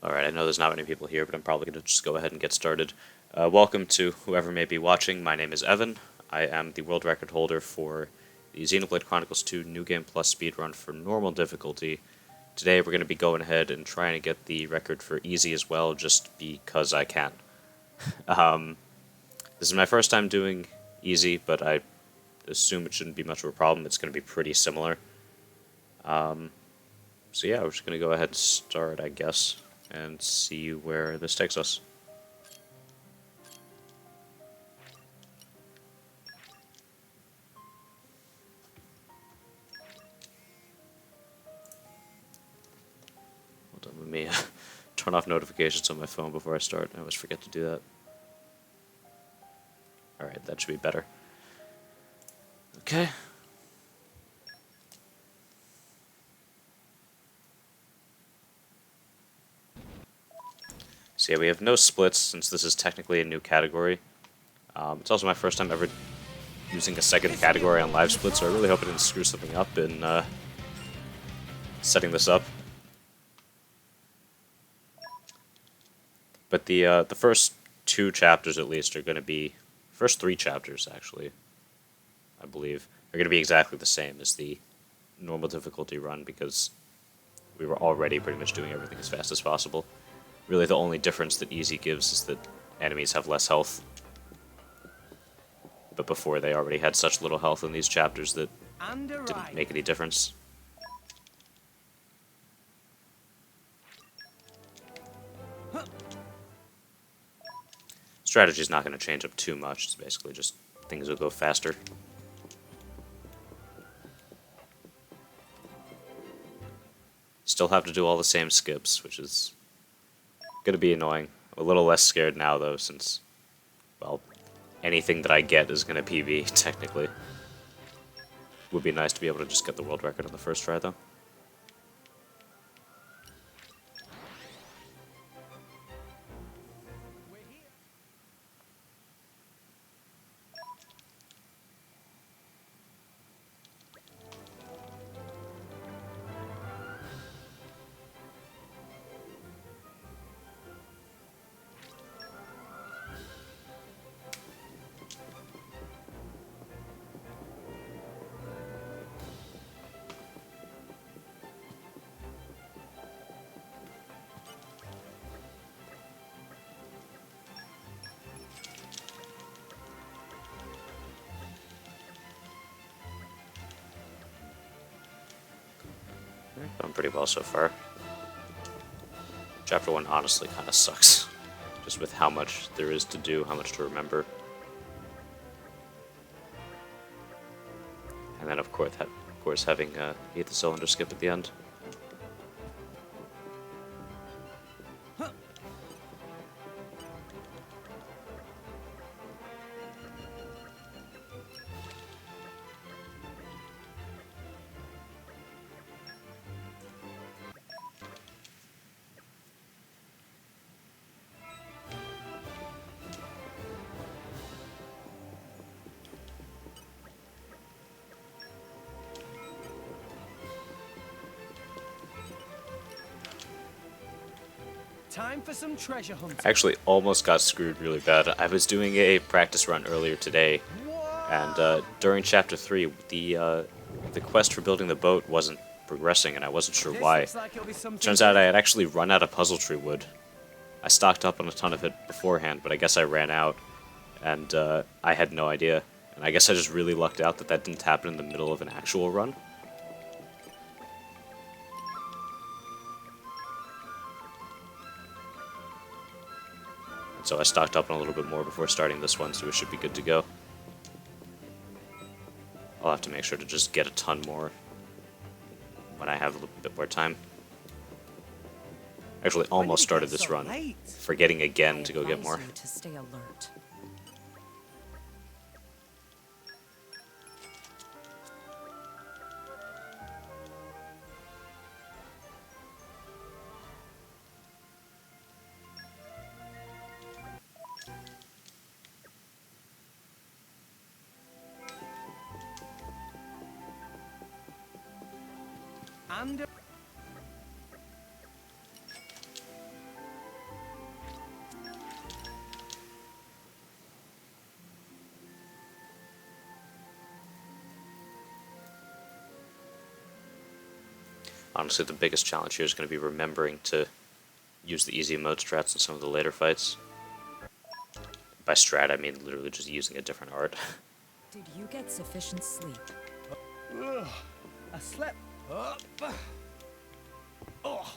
Alright, I know there's not many people here, but I'm probably going to just go ahead and get started. Welcome to whoever may be watching. My name is Evan. I am the world record holder for the Xenoblade Chronicles 2 New Game Plus speedrun for normal difficulty. Today we're going to be going ahead and trying to get the record for easy as well, just because I can. This is my first time doing easy, but I assume it shouldn't be much of a problem. It's going to be pretty similar. So yeah, we're just going to go ahead and start, I guess, and see where this takes us. Hold on, let me turn off notifications on my phone before I start. I always forget to do that. Alright, that should be better. Okay. So yeah, we have no splits since this is technically a new category. It's also my first time ever using a second category on live split, so I really hope I didn't screw something up in setting this up. But the first two chapters at least are going to be, first three chapters actually, I believe, are going to be exactly the same as the normal difficulty run because we were already pretty much doing everything as fast as possible. Really the only difference that easy gives is that enemies have less health. But before they already had such little health in these chapters that didn't make any difference. Strategy's not going to change up too much, it's basically just things will go faster. Still have to do all the same skips, which is going to be annoying. I'm a little less scared now though, since, well, anything that I get is going to PB, technically. Would be nice to be able to just get the world record on the first try though. Done pretty well so far. Chapter 1 honestly kind of sucks. Just with how much there is to do, how much to remember. And then of course having hit the cylinder skip at the end. Time for some treasure hunting. I actually almost got screwed really bad. I was doing a practice run earlier today, and during Chapter 3, the quest for building the boat wasn't progressing, and I wasn't sure why. Turns out I had actually run out of puzzle tree wood. I stocked up on a ton of it beforehand, but I guess I ran out, and I had no idea. And I guess I just really lucked out that that didn't happen in the middle of an actual run. So I stocked up on a little bit more before starting this one, so it should be good to go. I'll have to make sure to just get a ton more when I have a little bit more time. Actually, almost started this run, forgetting again to go get more. To stay alert. And Honestly, the biggest challenge here is going to be remembering to use the easy mode strats in some of the later fights. By strat, I mean literally just using a different art. Did you get sufficient sleep? Ugh, I slept. Oh.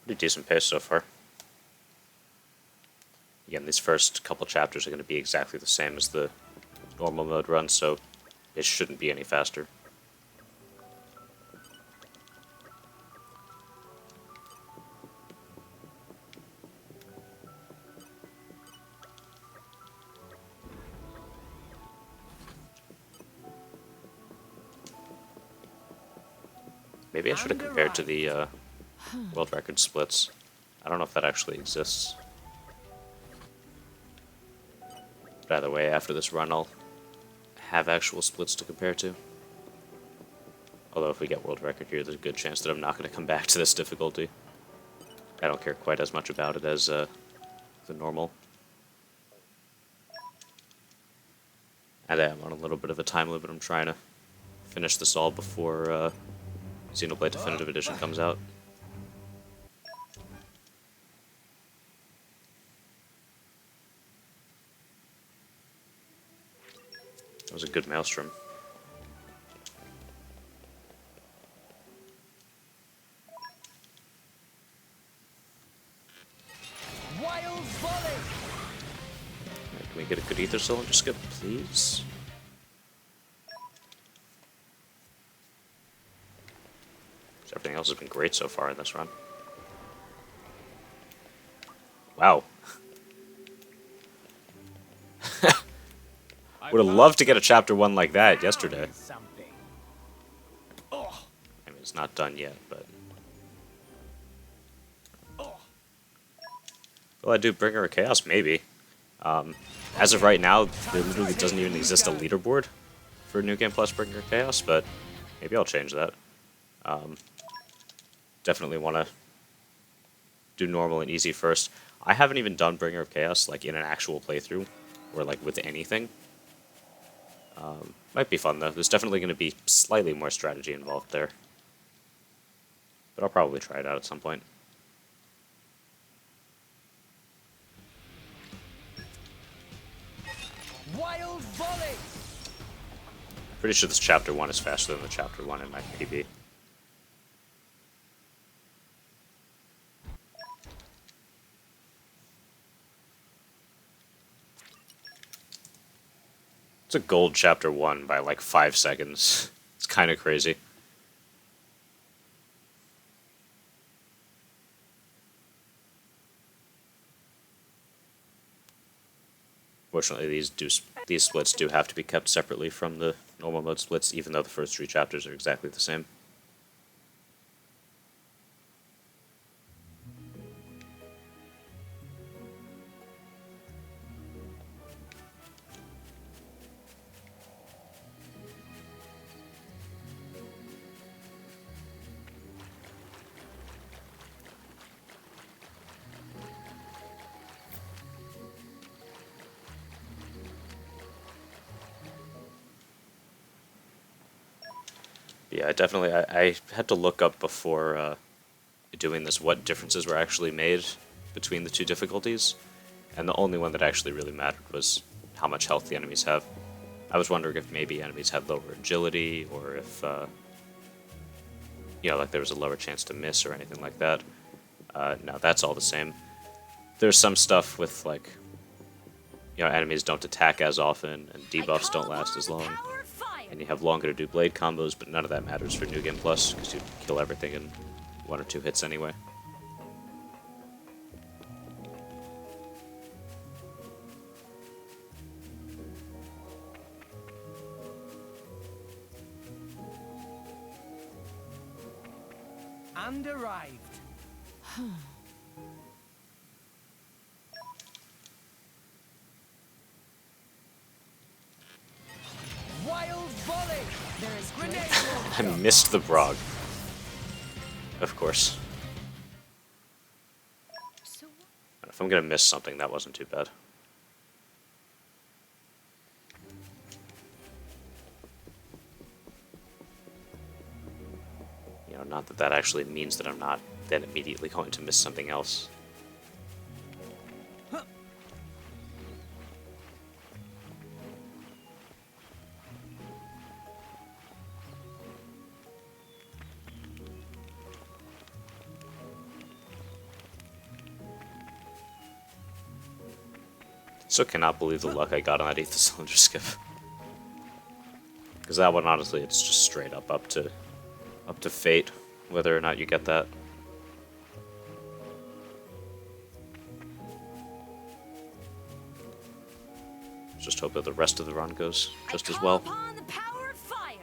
Pretty decent pace so far. Again, these first couple chapters are going to be exactly the same as the normal mode run, so it shouldn't be any faster. Maybe I should have compared to the world record splits. I don't know if that actually exists. But either way, after this run, I'll have actual splits to compare to. Although if we get world record here, there's a good chance that I'm not going to come back to this difficulty. I don't care quite as much about it as the normal. And I am on a little bit of a time limit. I'm trying to finish this all before Xenoblade Definitive Edition comes out. That was a good maelstrom. Wild volley. Can we get a good ether cylinder skip, please? Everything else has been great so far in this run. Wow. Would have loved to get a chapter 1 like that yesterday. I mean, it's not done yet, but... Will I do Bringer of Chaos? Maybe. As of right now, there literally doesn't even exist a leaderboard for New Game Plus Bringer of Chaos, but maybe I'll change that. Definitely want to do normal and easy first. I haven't even done Bringer of Chaos like in an actual playthrough, or like with anything. Might be fun though. There's definitely going to be slightly more strategy involved there. But I'll probably try it out at some point. Wild volley. Pretty sure this chapter 1 is faster than the chapter 1 in my PB. It's a gold chapter 1 by like 5 seconds. It's kind of crazy. Fortunately, these splits do have to be kept separately from the normal mode splits, even though the first 3 chapters are exactly the same. Yeah, definitely. I had to look up before doing this what differences were actually made between the 2 difficulties, and the only one that actually really mattered was how much health the enemies have. I was wondering if maybe enemies had lower agility, or if, you know, like there was a lower chance to miss or anything like that. No, that's all the same. There's some stuff with, like, you know, enemies don't attack as often, and debuffs don't last as long. And you have longer to do blade combos, but none of that matters for New Game Plus, because you kill everything in 1 or 2 hits anyway. And arrived. Wild volley. There is great I missed the Brog. Of course. So If I'm gonna miss something, that wasn't too bad. You know, not that that actually means that I'm not then immediately going to miss something else. Still cannot believe the luck I got on that Aether Cylinder skip. Because that one, honestly, it's just straight up to fate, whether or not you get that. Just hope that the rest of the run goes just as well. upon the power of fire.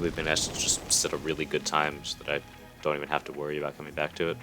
We've been asked to just set a really good time so that I don't even have to worry about coming back to it.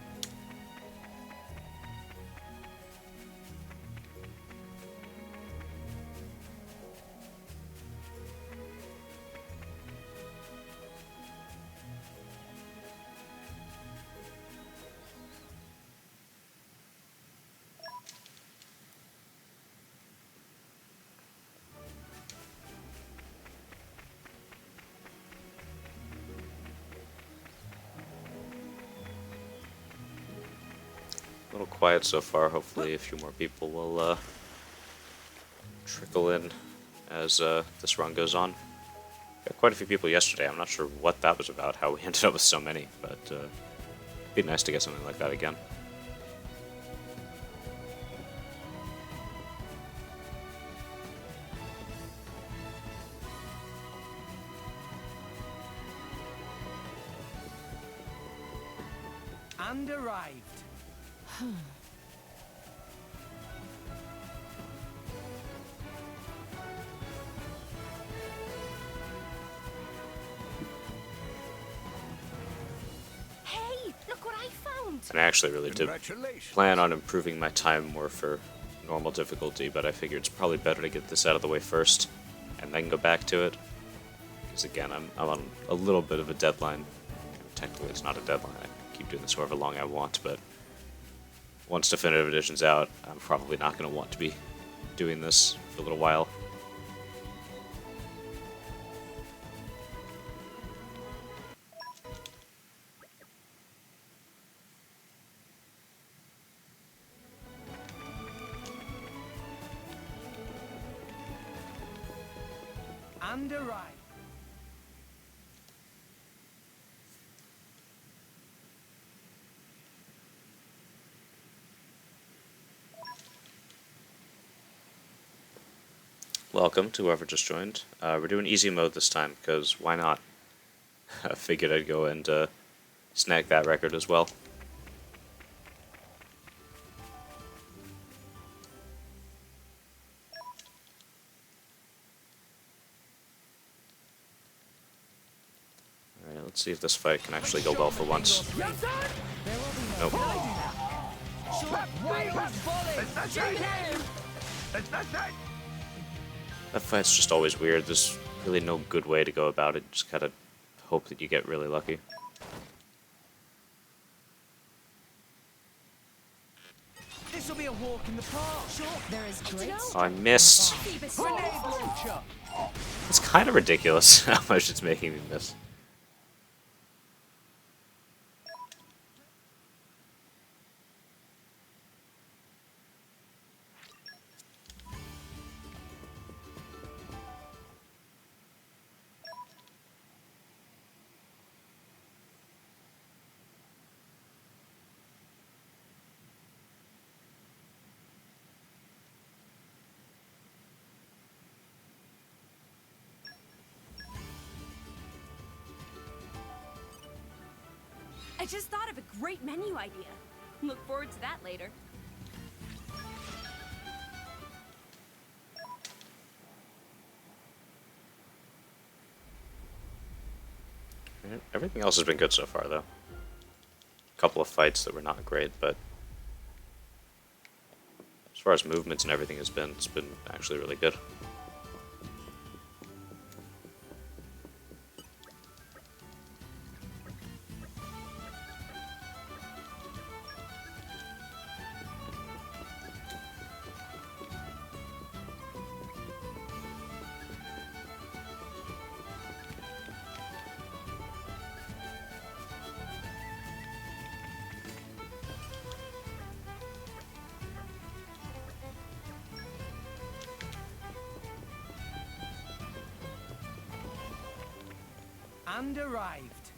A little quiet so far. Hopefully a few more people will trickle in as this run goes on. Got quite a few people yesterday. I'm not sure what that was about, how we ended up with so many, but it'd be nice to get something like that again. And arrived. Hey, look what I found. And I actually really did plan on improving my time more for normal difficulty, but I figured it's probably better to get this out of the way first and then go back to it. Because again, I'm on a little bit of a deadline. Technically it's not a deadline, I keep doing this however long I want, but once Definitive Edition's out, I'm probably not going to want to be doing this for a little while. And arrived. Welcome to whoever just joined. We're doing easy mode this time, because why not? I figured I'd go and snag that record as well. Alright, let's see if this fight can actually go well for once. Nope. Wild volley. That fight's just always weird. There's really no good way to go about it. Just gotta hope that you get really lucky. This will be a walk in the park. Sure. There is great Oh, I missed. Grenade launcher. It's kind of ridiculous how much it's making me miss. I just thought of a great menu idea. Look forward to that later. Everything else has been good so far, though. A couple of fights that were not great, but as far as movements and everything has been, it's been actually really good. And arrived.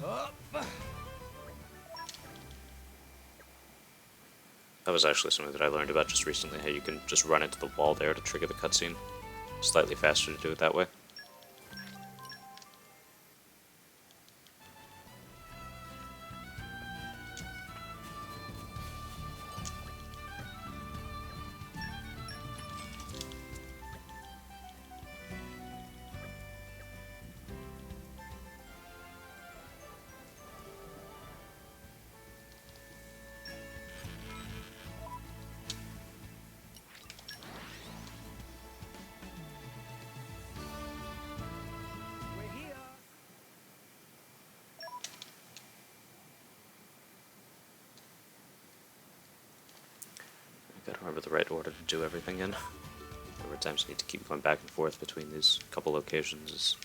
Up. That was actually something that I learned about just recently, how you can just run into the wall there to trigger the cutscene. Slightly faster to do it that way. We're here. I gotta remember the right order to do everything in. There were times I need to keep going back and forth between these couple locations.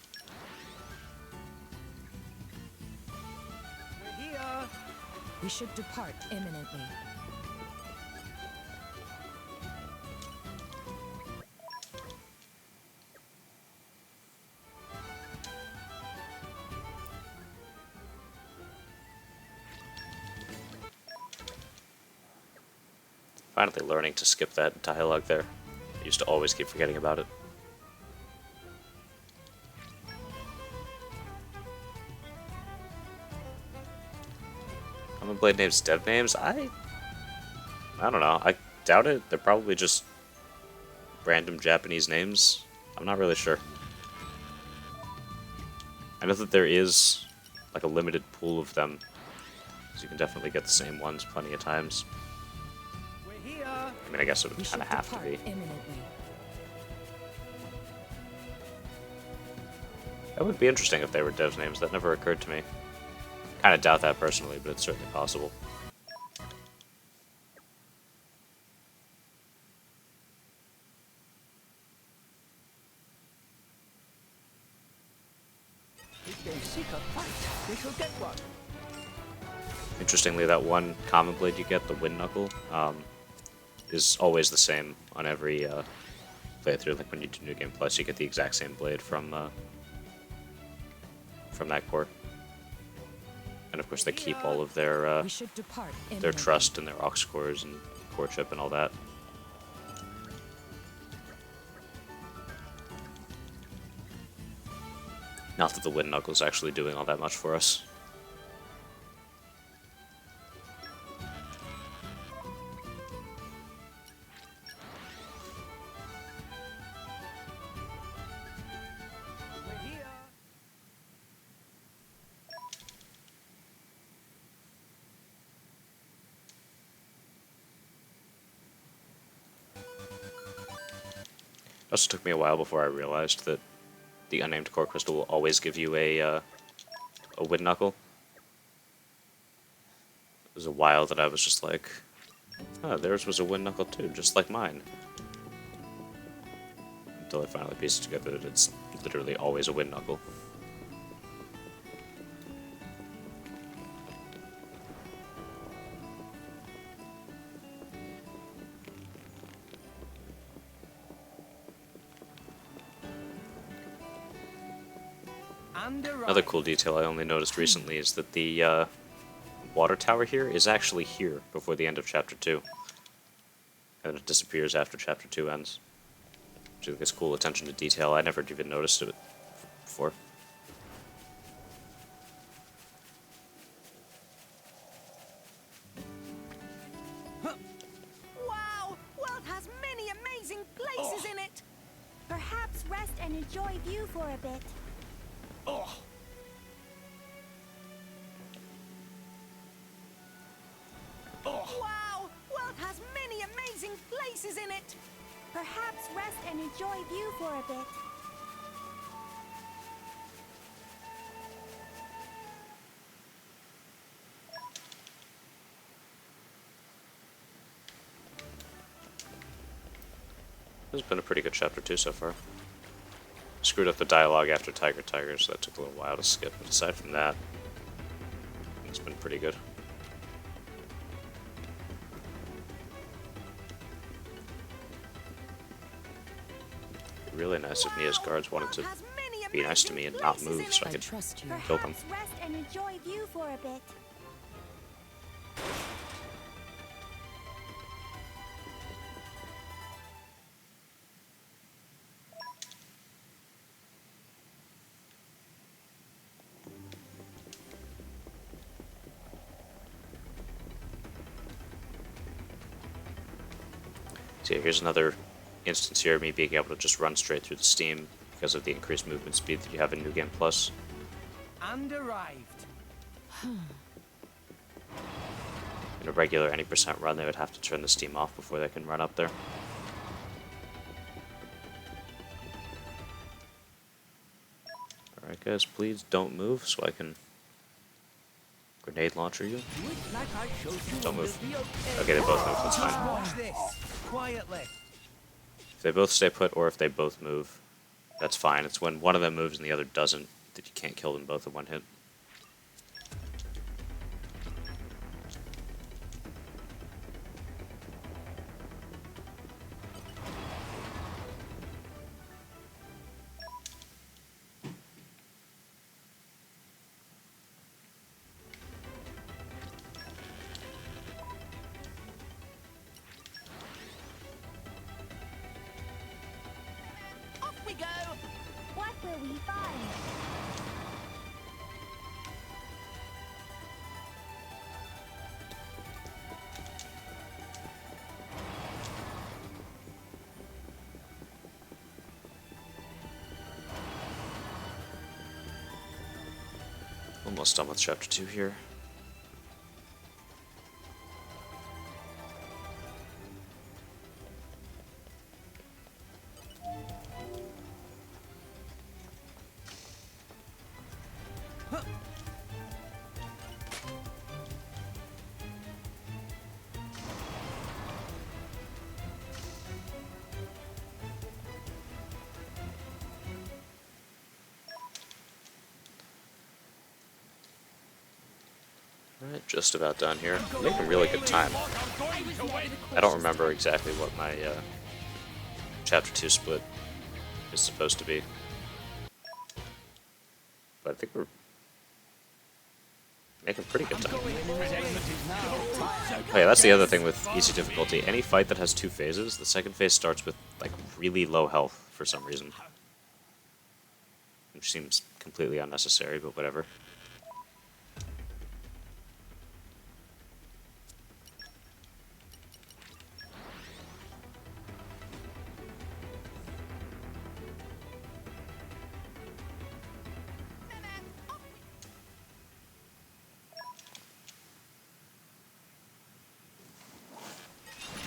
We're here. We should depart imminently. Finally learning to skip that dialogue there. I used to always keep forgetting about it. Common Blade names dev names? I don't know. I doubt it. They're probably just random Japanese names. I'm not really sure. I know that there is like a limited pool of them, so you can definitely get the same ones plenty of times. We're here. I mean, I guess it We would should kind of have to depart be. imminently. That would be interesting if they were devs names. That never occurred to me. Kind of doubt that personally, but it's certainly possible. If they seek a fight, they shall get one. Interestingly, that one common blade you get, the Wind Knuckle, is always the same on every playthrough. Like when you do New Game Plus, you get the exact same blade from that core. And of course, they keep all of their We should depart their imminently. trust and their aux cores and core chip and all that. Not that the Wind Knuckle's actually doing all that much for us. We're here. It also took me a while before I realized that the unnamed core crystal will always give you a Wind Knuckle. It was a while that I was just like, oh, theirs was a Wind Knuckle too, just like mine. Until I finally pieced together that it's literally always a Wind Knuckle. And arrived. Another cool detail I only noticed recently is that the water tower here is actually here before the end of Chapter 2. And it disappears after Chapter 2 ends. Which I think is cool attention to detail. I never even noticed it before. Wow! World has many amazing places in it. Perhaps rest and enjoy view for a bit. Oh. Oh. Wow! World has many amazing places in it. Perhaps rest and enjoy view for a bit. This has been a pretty good Chapter 2 so far. Screwed up the dialogue after Tiger Tiger, so that took a little while to skip, but aside from that, it's been pretty good. Really nice if Nia's guards wanted to be nice to me and not move so I I could trust you. kill them. Perhaps rest and enjoy view for a bit. So yeah, here's another instance here of me being able to just run straight through the steam because of the increased movement speed that you have in New Game Plus. And arrived. In a regular any percent run, they would have to turn the steam off before they can run up there. Alright guys, please don't move so I can grenade launcher you. Looks like I showed you Don't on move. the video. Okay, they both move, that's Just fine. watch this quietly. If they both stay put or if they both move, that's fine. It's when one of them moves and the other doesn't that you can't kill them both in one hit. Off we go. What will we find? Almost done with chapter 2 here. Alright, just about done here. I'm making really good time. I don't remember exactly what my chapter 2 split is supposed to be. But I think we're making pretty good time. Oh yeah, that's the other thing with easy difficulty. Any fight that has 2 phases, the second phase starts with like really low health for some reason. Which seems completely unnecessary, but whatever.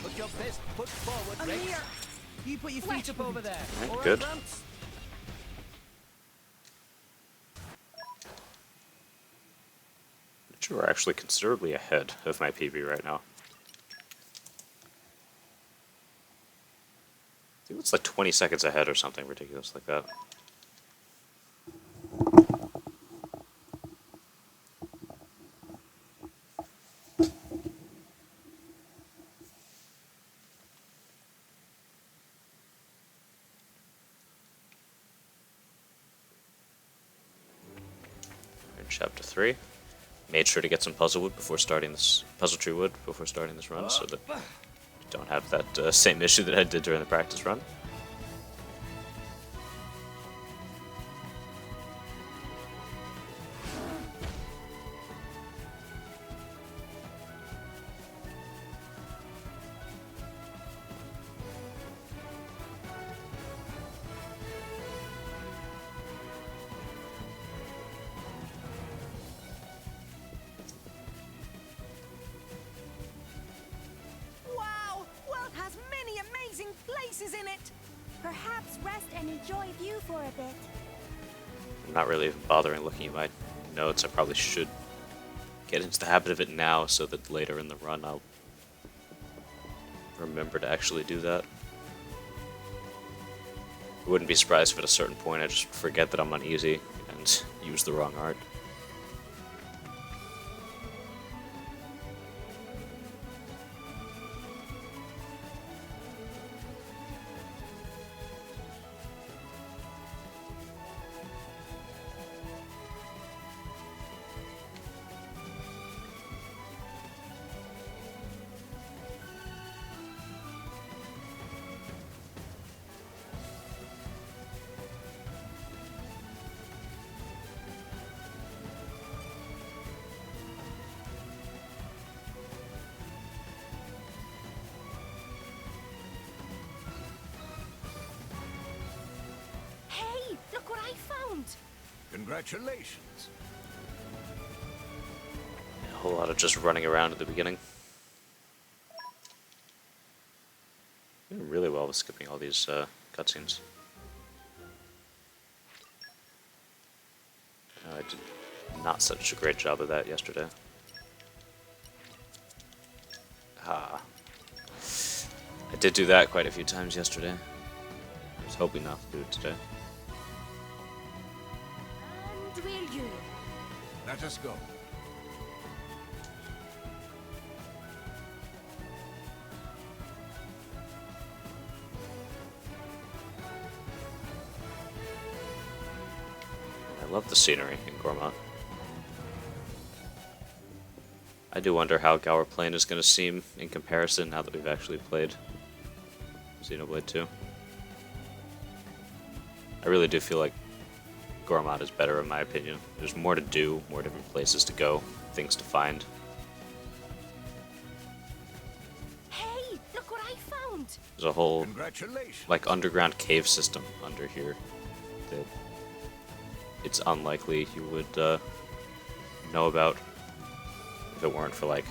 Put your best foot forward, I'm Rex. here. You put your feet up over there. Alright, All right, good. Gramps? But you are actually considerably ahead of my PB right now. I think it's like 20 seconds ahead or something ridiculous like that. In chapter 3, made sure to get some puzzle wood before starting this puzzle tree wood before starting this run, so that you don't have that same issue that I did during the practice run. Wow! World has many amazing places in it. Perhaps rest and enjoy view for a bit. I'm not really even bothering looking at my notes. I probably should get into the habit of it now so that later in the run I'll remember to actually do that. I wouldn't be surprised if at a certain point I just forget that I'm on easy and use the wrong art. found? Congratulations. A whole lot of just running around at the beginning. Doing really well with skipping all these cutscenes. I did not such a great job of that yesterday. Ah. I did do that quite a few times yesterday. I was hoping not to do it today. And will you? Let us go. I love the scenery in Gorma. I do wonder how Gower Plain is going to seem in comparison now that we've actually played Xenoblade 2. I really do feel like Gormat is better in my opinion. There's more to do, more different places to go, things to find. Hey, look what I found! There's a whole Congratulations. like underground cave system under here that it's unlikely you would know about if it weren't for like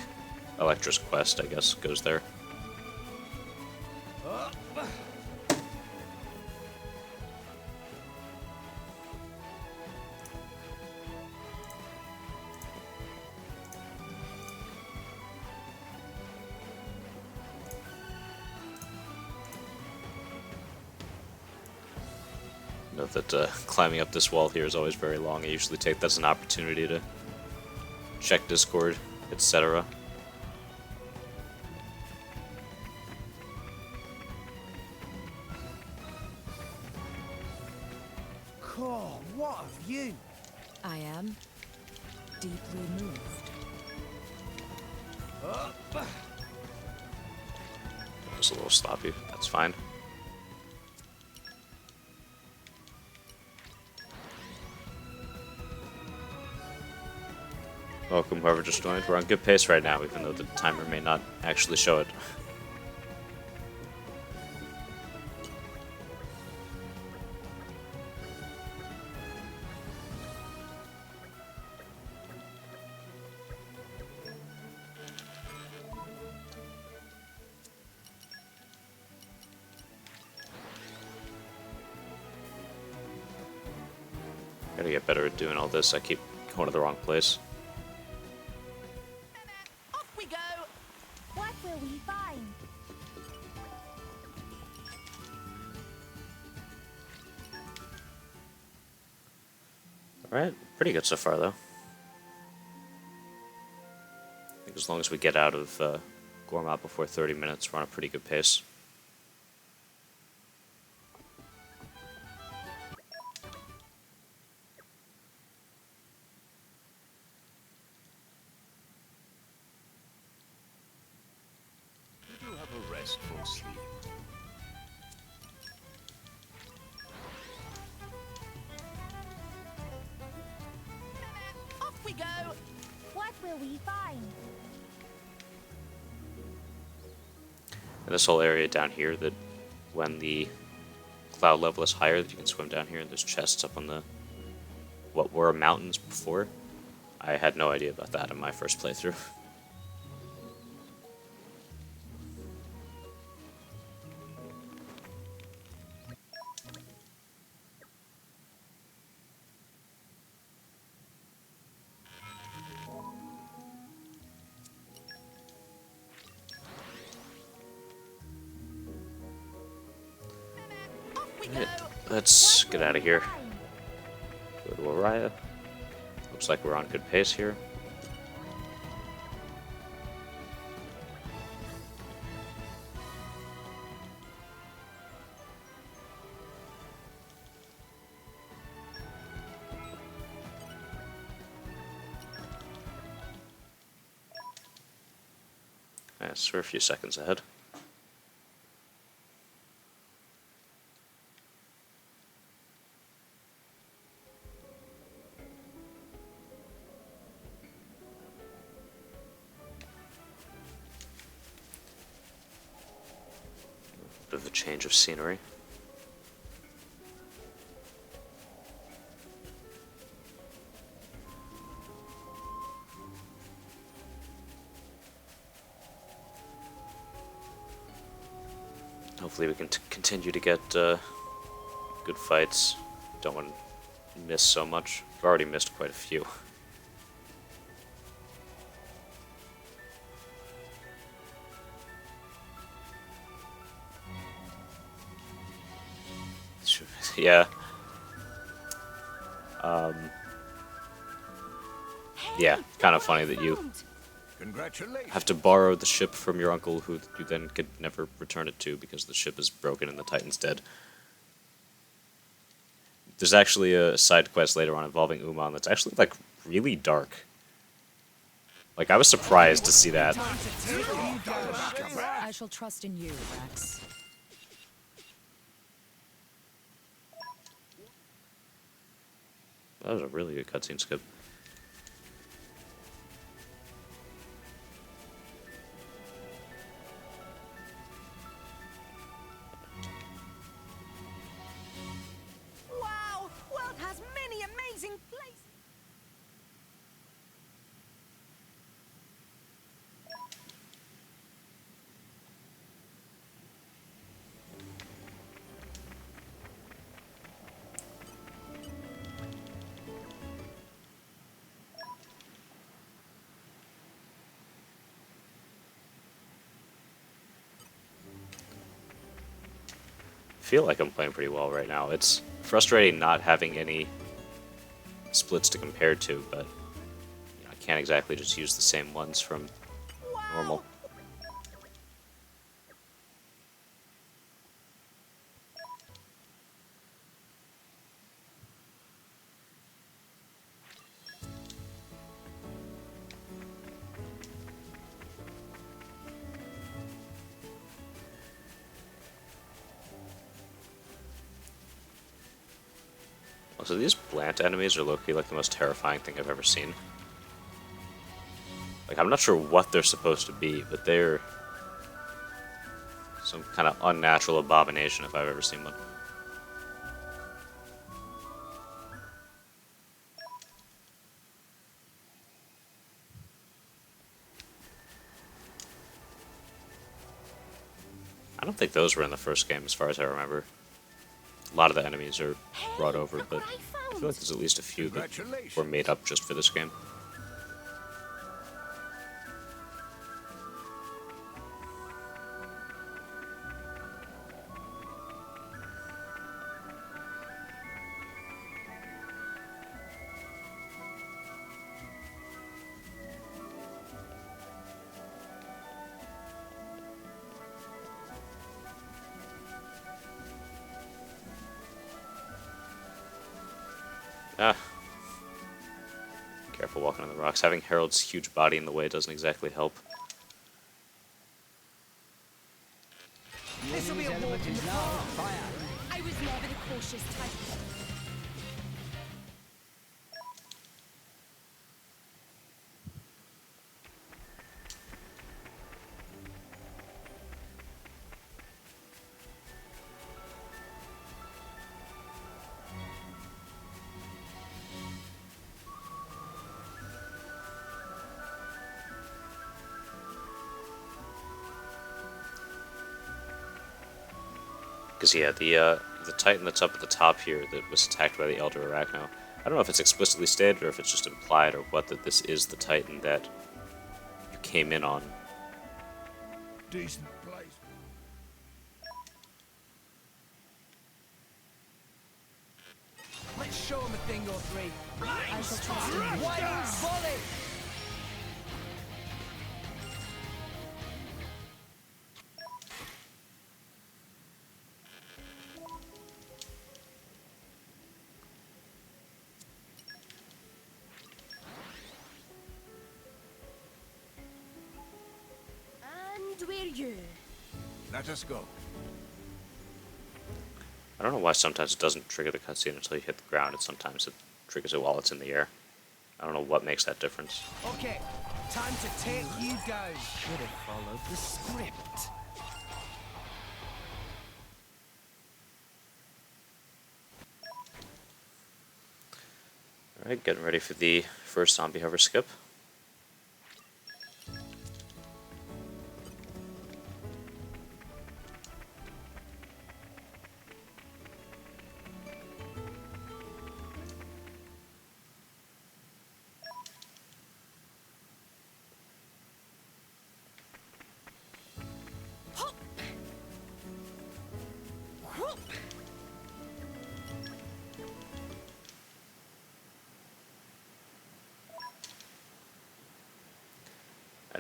Electra's quest, I guess, goes there. Note that climbing up this wall here is always very long. I usually take that as an opportunity to check Discord, etc. Cool, what a view! I am deeply moved. It's a little sloppy. That's fine. Welcome, whoever just joined. We're on good pace right now, even though the timer may not actually show it. Gotta get better at doing all this. I keep going to the wrong place. Off we go! What will we find? Alright, pretty good so far, though. I think as long as we get out of Gormat before 30 minutes, we're on a pretty good pace. You have a restful sleep. Off we go! What will we find? And this whole area down here, that when the cloud level is higher, that you can swim down here, and there's chests up on the what were mountains before. I had no idea about that in my first playthrough. Off we go! Right, let's What get will out of we here. find? Go to Araya. Looks like we're on good pace here. Yes, we're a few seconds ahead. Bit of a change of scenery. Hopefully we can continue to get good fights. Don't want to miss so much. I've already missed quite a few. Yeah. Yeah, kind of funny that you Congratulations. have to borrow the ship from your uncle, who you then could never return it to because the ship is broken and the Titan's dead. There's actually a side quest later on involving Uman that's actually, like, really dark. Like, I was surprised to see that. I shall trust in you, Rex. That was a really good cutscene skip. Wow, world has many amazing places. I feel like I'm playing pretty well right now. It's frustrating not having any splits to compare to, but you know, I can't exactly just use the same ones from normal. Also, these plant enemies are low-key like the most terrifying thing I've ever seen. Like, I'm not sure what they're supposed to be, but they're some kind of unnatural abomination if I've ever seen one. I don't think those were in the first game as far as I remember. A lot of the enemies are brought over, but I feel like there's at least a few that were made up just for this game. Ah. Careful walking on the rocks. Having Harold's huge body in the way doesn't exactly help. This will be a walk in the park. I was never the cautious type. Because yeah, the Titan that's up at the top here that was attacked by the Elder Arachno, I don't know if it's explicitly stated or if it's just implied or what, that this is the Titan that you came in on. Decent place. Let's show him a thing or three. I shall trust in you. Wild volley. And we're you. Let us go. I don't know why sometimes it doesn't trigger the cutscene until you hit the ground, and sometimes it triggers it while it's in the air. I don't know what makes that difference. Okay, time to take you down. Should have followed the script. Alright, getting ready for the first zombie hover skip.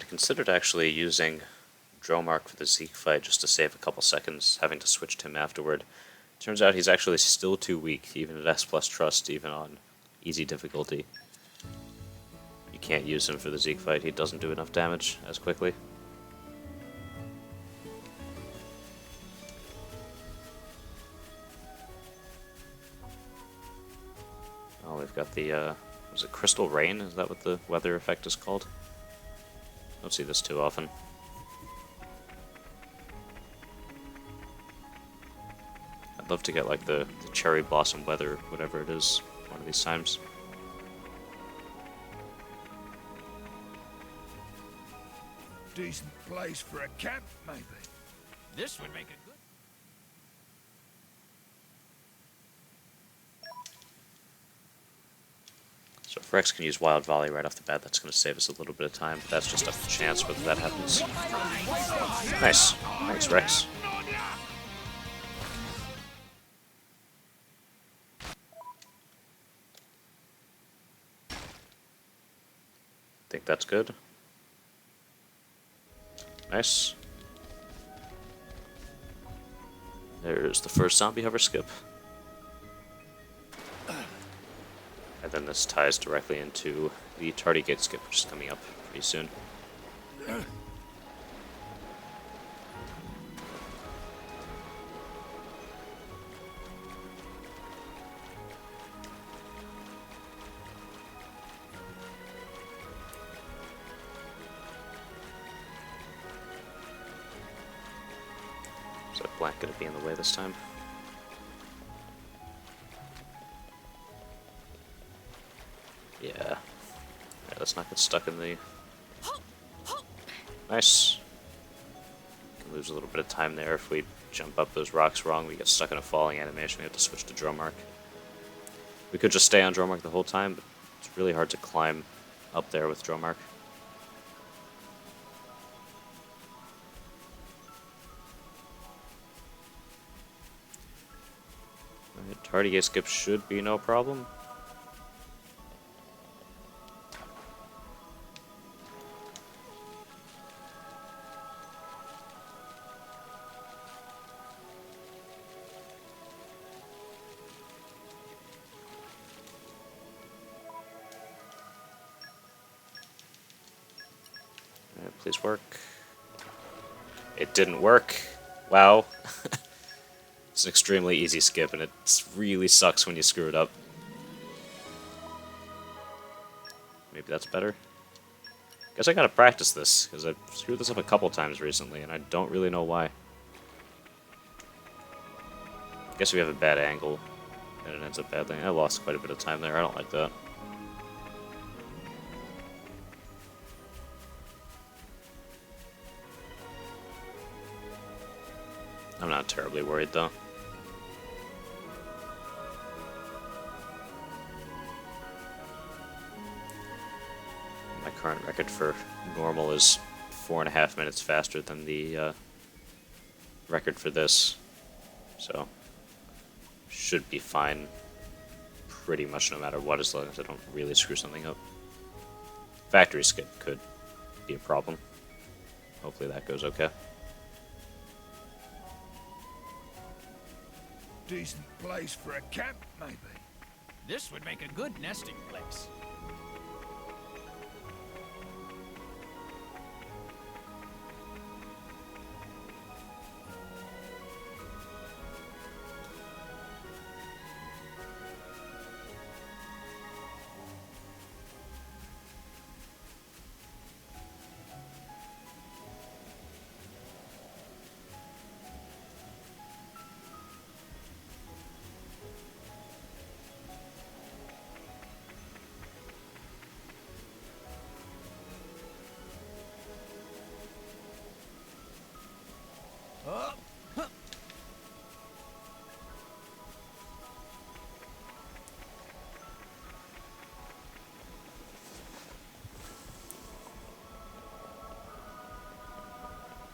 considered actually using Dromark for the Zeke fight just to save a couple seconds, having to switch to him afterward. Turns out he's actually still too weak, even at S plus trust, even on easy difficulty. You can't use him for the Zeke fight, he doesn't do enough damage as quickly. Oh, we've got the, was it Crystal Rain? Is that what the weather effect is called? Don't see this too often. I'd love to get like the cherry blossom weather, whatever it is, one of these times. Decent place for a camp, maybe. This would make it good. So if Rex can use Wild Volley right off the bat, that's going to save us a little bit of time, but that's just a chance whether that happens. Nice. Nice, Rex. Think that's good. Nice. There's the first zombie hover skip. And then this ties directly into the tardy gate skip, which is coming up pretty soon. Is that black going to be in the way this time? Yeah. Let's not get stuck in the... Nice. Can lose a little bit of time there if we jump up those rocks wrong. We get stuck in a falling animation. We have to switch to Dromark. We could just stay on Dromark the whole time, but it's really hard to climb up there with Dromark. Alright, tardy gate skip should be no problem. Please work. It didn't work. Wow. It's an extremely easy skip, and it really sucks when you screw it up. Maybe that's better. Guess I gotta practice this, because I've screwed this up a couple times recently, and I don't really know why. Guess we have a bad angle, and it ends up badly. I lost quite a bit of time there. I don't like that. I'm not terribly worried, though. My current record for normal is 4.5 minutes faster than the record for this. So, should be fine pretty much no matter what, as long as I don't really screw something up. Factory skip could be a problem. Hopefully that goes okay. Decent place for a camp, maybe. This would make a good nesting place.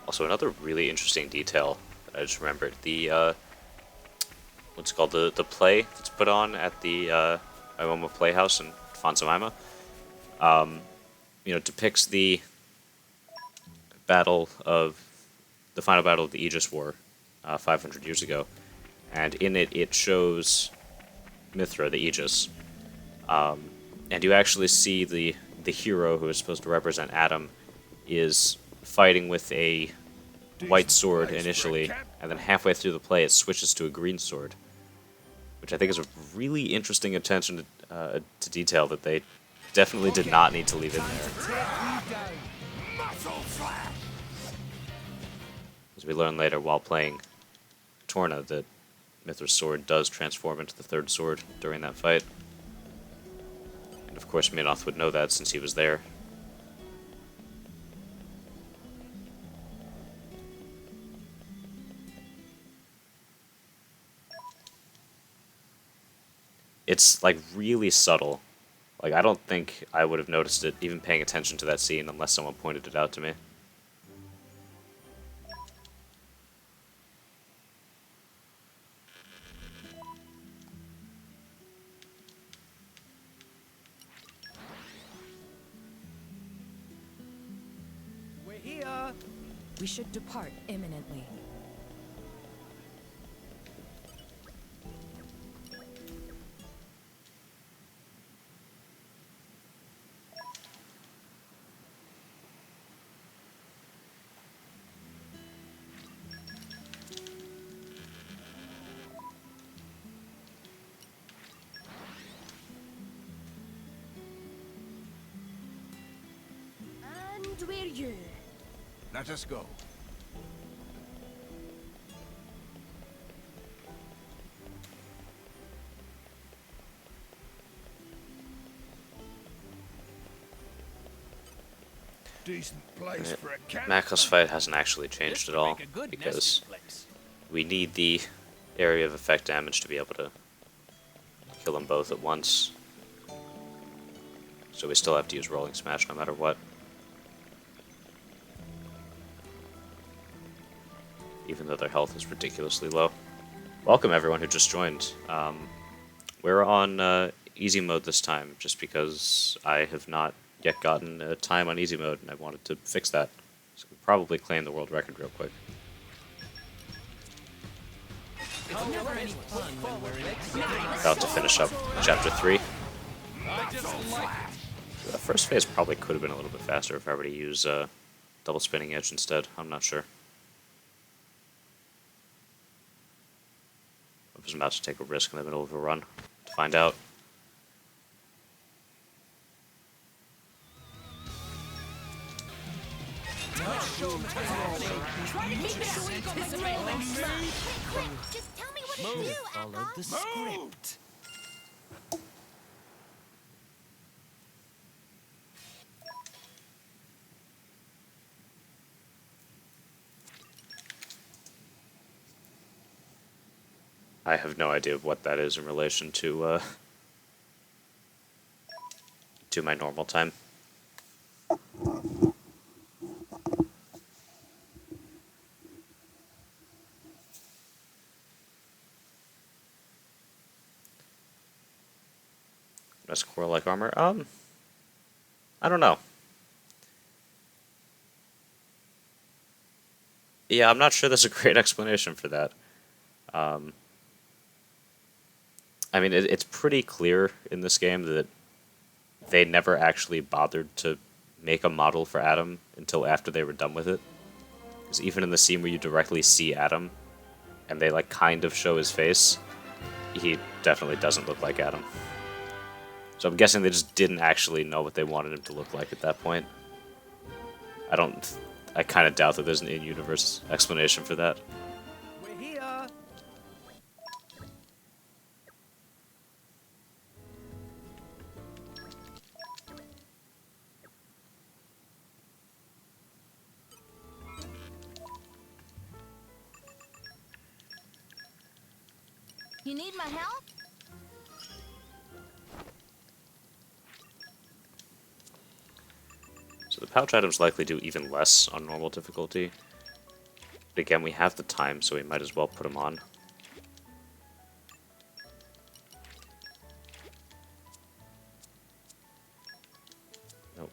Also, another really interesting detail that I just remembered, the, what's it called, the play that's put on at the Iwama Playhouse in Fonsamima, you know, depicts the battle of the final battle of the Aegis War, 500 years ago, and in it shows Mithra, the Aegis, and you actually see the hero who is supposed to represent Adam is fighting with a white sword initially, and then halfway through the play it switches to a green sword, which I think is a really interesting attention to detail that they definitely did not need to leave in there. As we learn later while playing Torna, that Mithra's sword does transform into the third sword during that fight. And of course Minoth would know that since he was there. It's like really subtle. Like I don't think I would have noticed it even paying attention to that scene unless someone pointed it out to me. We're here. We should depart imminently. And we're you. Let us go. Decent place for a camp. Makos fight hasn't actually changed at all, because we need the area of effect damage to be able to kill them both at once. So we still have to use Rolling Smash no matter what. Even though their health is ridiculously low. Welcome everyone who just joined. We're on easy mode this time, just because I have not yet gotten time on easy mode, and I wanted to fix that. So we'll probably claim the world record real quick. About to finish up chapter 3. The first phase probably could have been a little bit faster if I were to use double spinning edge instead. I'm not sure. I was about to take a risk in the middle of a run to find out. Just tell me what to do, Follow Appa. the script. I have no idea what that is in relation to my normal time. Best core-like armor? I don't know. Yeah, I'm not sure there's a great explanation for that. I mean, it's pretty clear in this game that they never actually bothered to make a model for Adam until after they were done with it. Because even in the scene where you directly see Adam, and they like kind of show his face, he definitely doesn't look like Adam. So I'm guessing they just didn't actually know what they wanted him to look like at that point. I kind of doubt that there's an in-universe explanation for that. We're here. You need my help? So the pouch items likely do even less on normal difficulty. But again, we have the time, so we might as well put them on. Nope.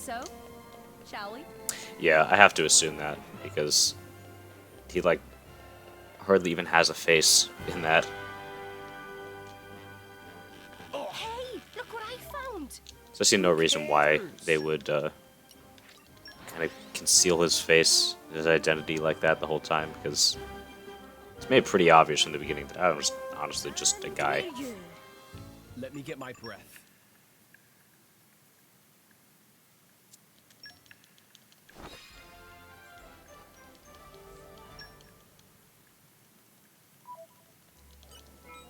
So, shall we? Yeah, I have to assume that, because he, like, hardly even has a face in that. Hey, look what I found. So I see no reason why they would kind of conceal his face, his identity like that the whole time, because it's made pretty obvious from the beginning that I was honestly just a guy. Let me get my breath.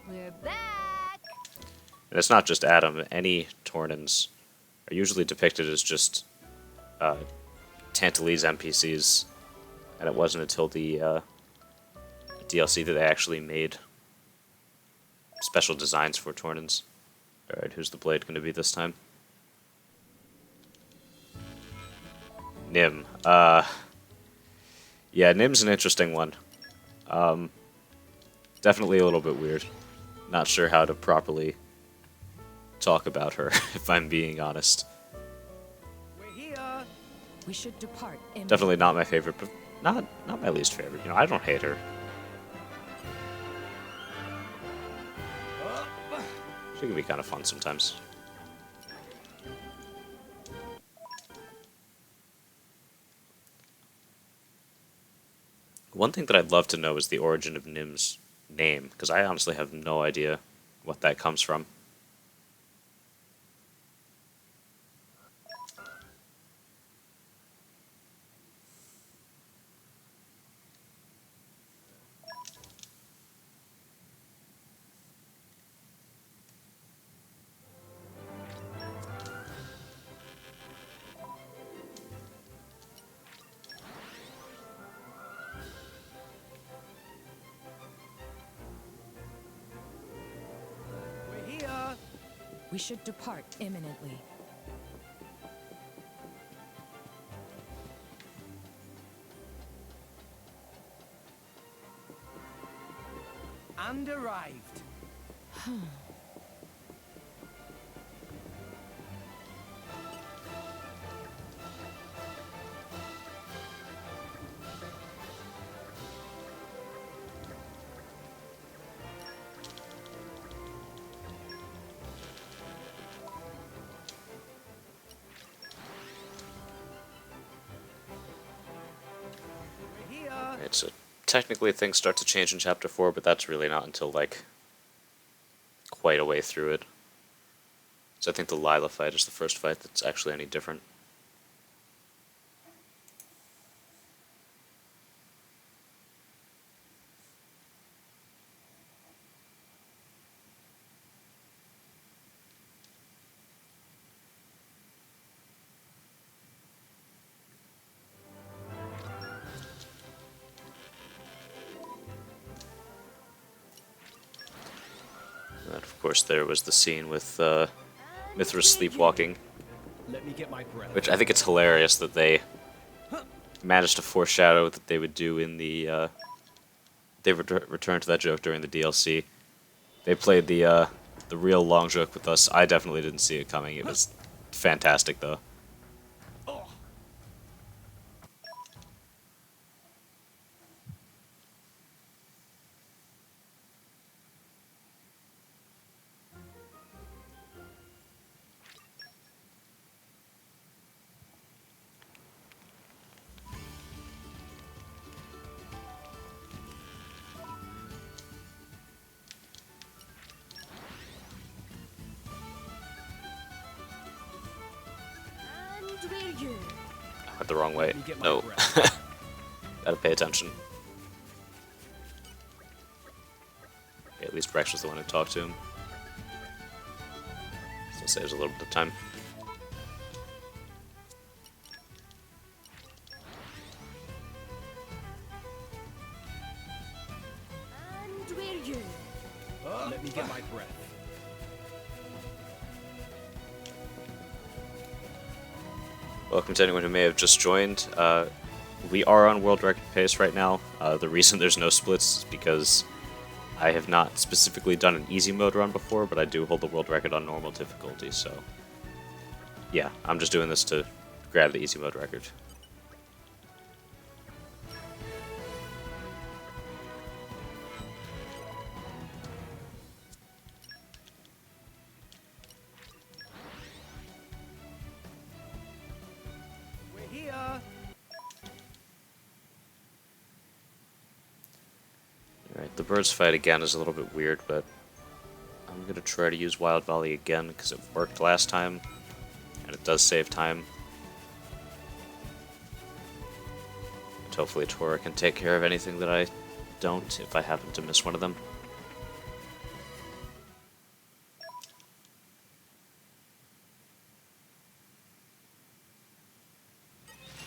We're back. And it's not just Adam. Any Tornans are usually depicted as just Tantalese NPCs, and it wasn't until the DLC that they actually made special designs for Tornans. Alright, who's the blade going to be this time? Nim. Yeah, Nim's an interesting one. Definitely a little bit weird. Not sure how to properly talk about her, if I'm being honest. We're here. We should depart imminently. Definitely not my favorite, but not my least favorite. You know, I don't hate her. She can be kind of fun sometimes. One thing that I'd love to know is the origin of Nim's name, because I honestly have no idea what that comes from. We're here. We should depart imminently. And arrived. We're here. Right, so technically things start to change in Chapter 4, but that's really not until, like, quite a way through it. So I think the Lila fight is the first fight that's actually any different. And of course there was the scene with Mithras sleepwalking, Let me get my breath. which I think it's hilarious that they managed to foreshadow that they would do in the they returned to that joke during the DLC. They played the real long joke with us. I definitely didn't see it coming. It was fantastic though. And we're here. I went the wrong way. Let me get my No. breath. Gotta pay attention. Okay, at least Rex was the one who talked to him. Still saves a little bit of time. And we're here. Let me get my breath. Welcome to anyone who may have just joined. We are on world record pace right now. The reason there's no splits is because I have not specifically done an easy mode run before, but I do hold the world record on normal difficulty, so yeah, I'm just doing this to grab the easy mode record. We're here. Alright, the birds fight again is a little bit weird, but I'm going to try to use Wild Volley again because it worked last time, and it does save time. And hopefully Tora can take care of anything that I don't if I happen to miss one of them.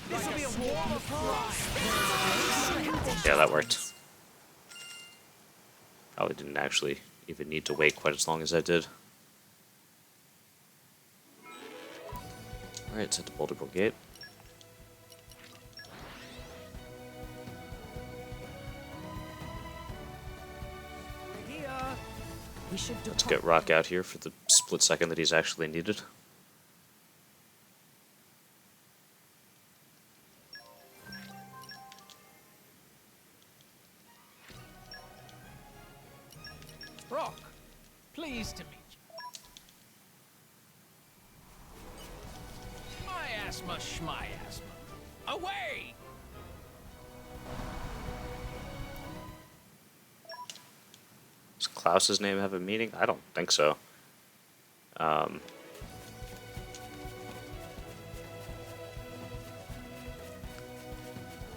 This'll be a wall of flies. Yeah, that worked. Probably didn't actually even need to wait quite as long as I did. Alright, set to Boulder Gate. We're here. We should Let's depart. get Rock out here for the split second that he's actually needed. Rock, pleased to meet you. Miasma schmiasma. Away! Does Klaus's name have a meaning? I don't think so.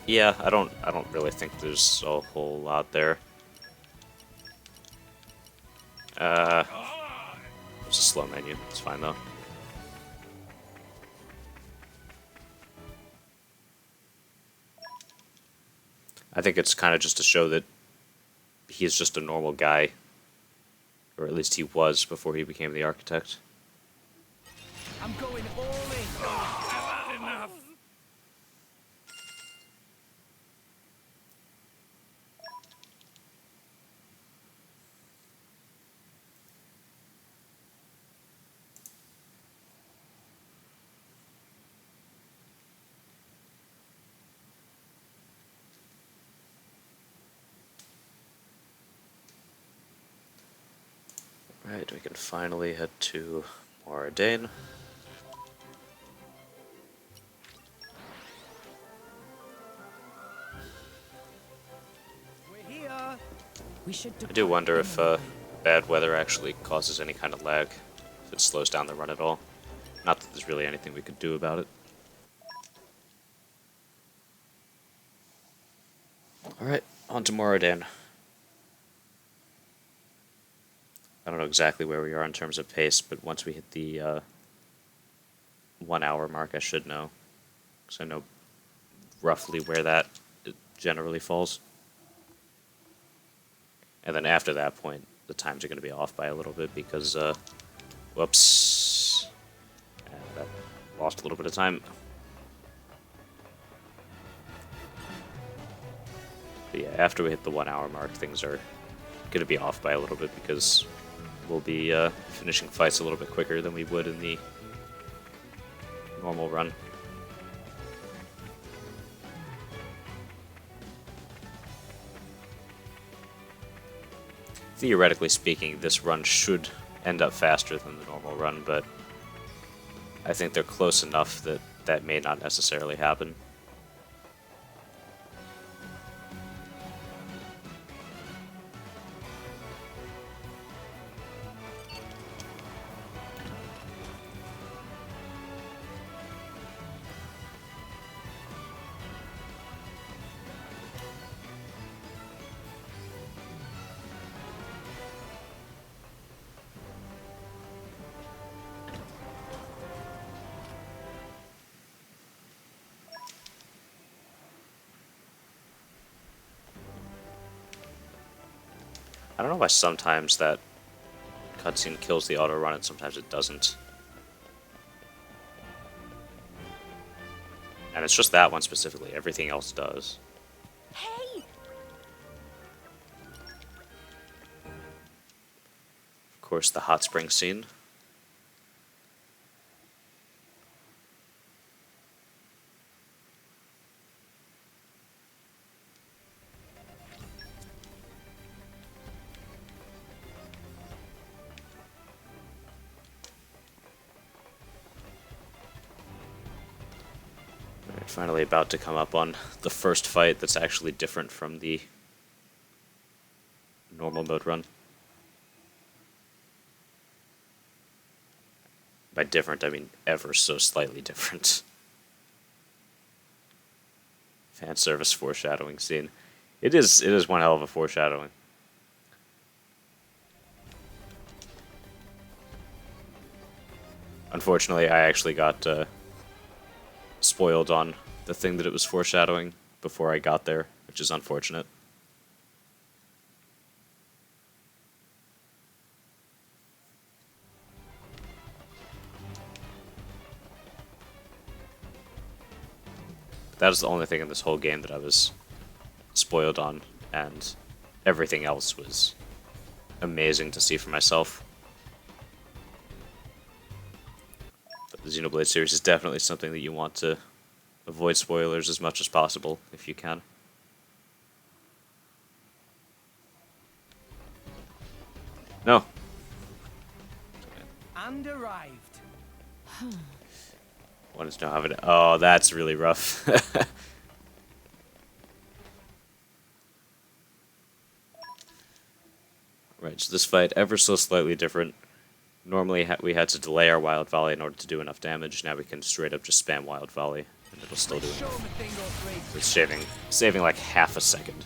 Yeah, I don't really think there's a whole lot there. It's a slow menu. It's fine though. I think it's kind of just to show that he's just a normal guy, or at least he was before he became the architect. I'm going all in. I've had enough. Right, we can finally head to Moradane. We're here. We should I depart do wonder if imminently. bad weather actually causes any kind of lag, if it slows down the run at all. Not that there's really anything we could do about it. Alright, on to Moradane. I don't know exactly where we are in terms of pace, but once we hit the 1 hour mark, I should know. Because I know roughly where that generally falls. And then after that point, the times are going to be off by a little bit because, whoops. And that lost a little bit of time. But yeah, after we hit the 1 hour mark, things are going to be off by a little bit because we'll be finishing fights a little bit quicker than we would in the normal run. Theoretically speaking, this run should end up faster than the normal run, but I think they're close enough that that may not necessarily happen. I don't know why sometimes that cutscene kills the auto run and sometimes it doesn't. And it's just that one specifically, everything else does. Hey! Of course, the hot spring scene. Alright, finally about to come up on the first fight that's actually different from the normal mode run. By different, I mean ever so slightly different. Fan service foreshadowing scene. It is one hell of a foreshadowing. Unfortunately, I actually got spoiled on the thing that it was foreshadowing before I got there, which is unfortunate. That is the only thing in this whole game that I was spoiled on, and everything else was amazing to see for myself. But the Xenoblade series is definitely something that you want to avoid spoilers as much as possible, if you can. No. And arrived. One is now having. Oh, that's really rough. Right, so this fight ever so slightly different. Normally we had to delay our Wild Volley in order to do enough damage. Now we can straight up just spam Wild Volley, and it'll still do Show enough. 'em a thing or three. So it's saving like half a second.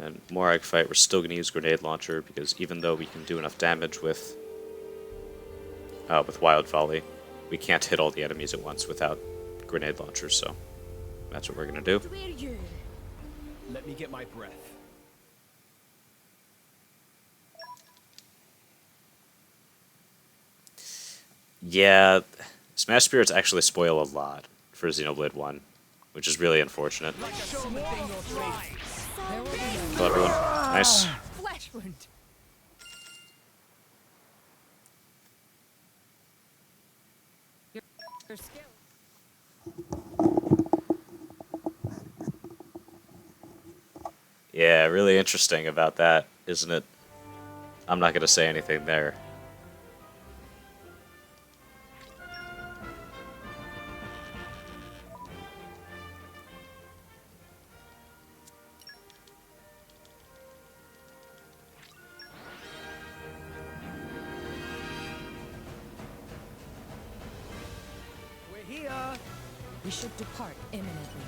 And Morag fight, we're still going to use Grenade Launcher, because even though we can do enough damage with Wild Volley, we can't hit all the enemies at once without Grenade Launchers, so that's what we're going to do. Let me get my breath. Yeah, Smash Spirits actually spoil a lot for Xenoblade 1, which is really unfortunate. Show 'em a thing or three. Hello everyone. Nice. Flesh wound. Your skill. Yeah, really interesting about that, isn't it? I'm not going to say anything there. We're here. We should depart imminently.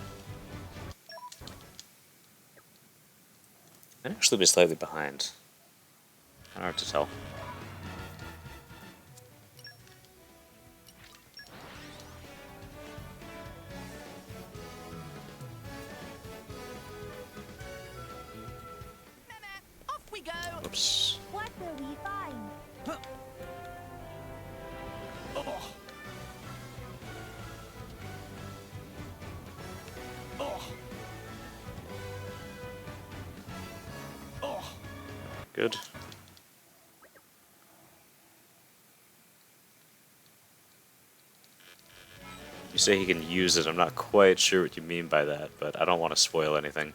I'd actually be slightly behind. Kind of hard to tell. Off we go. Oops. What will we find? Oh. Oh. Oh. Good. You say he can use it. I'm not quite sure what you mean by that, but I don't want to spoil anything.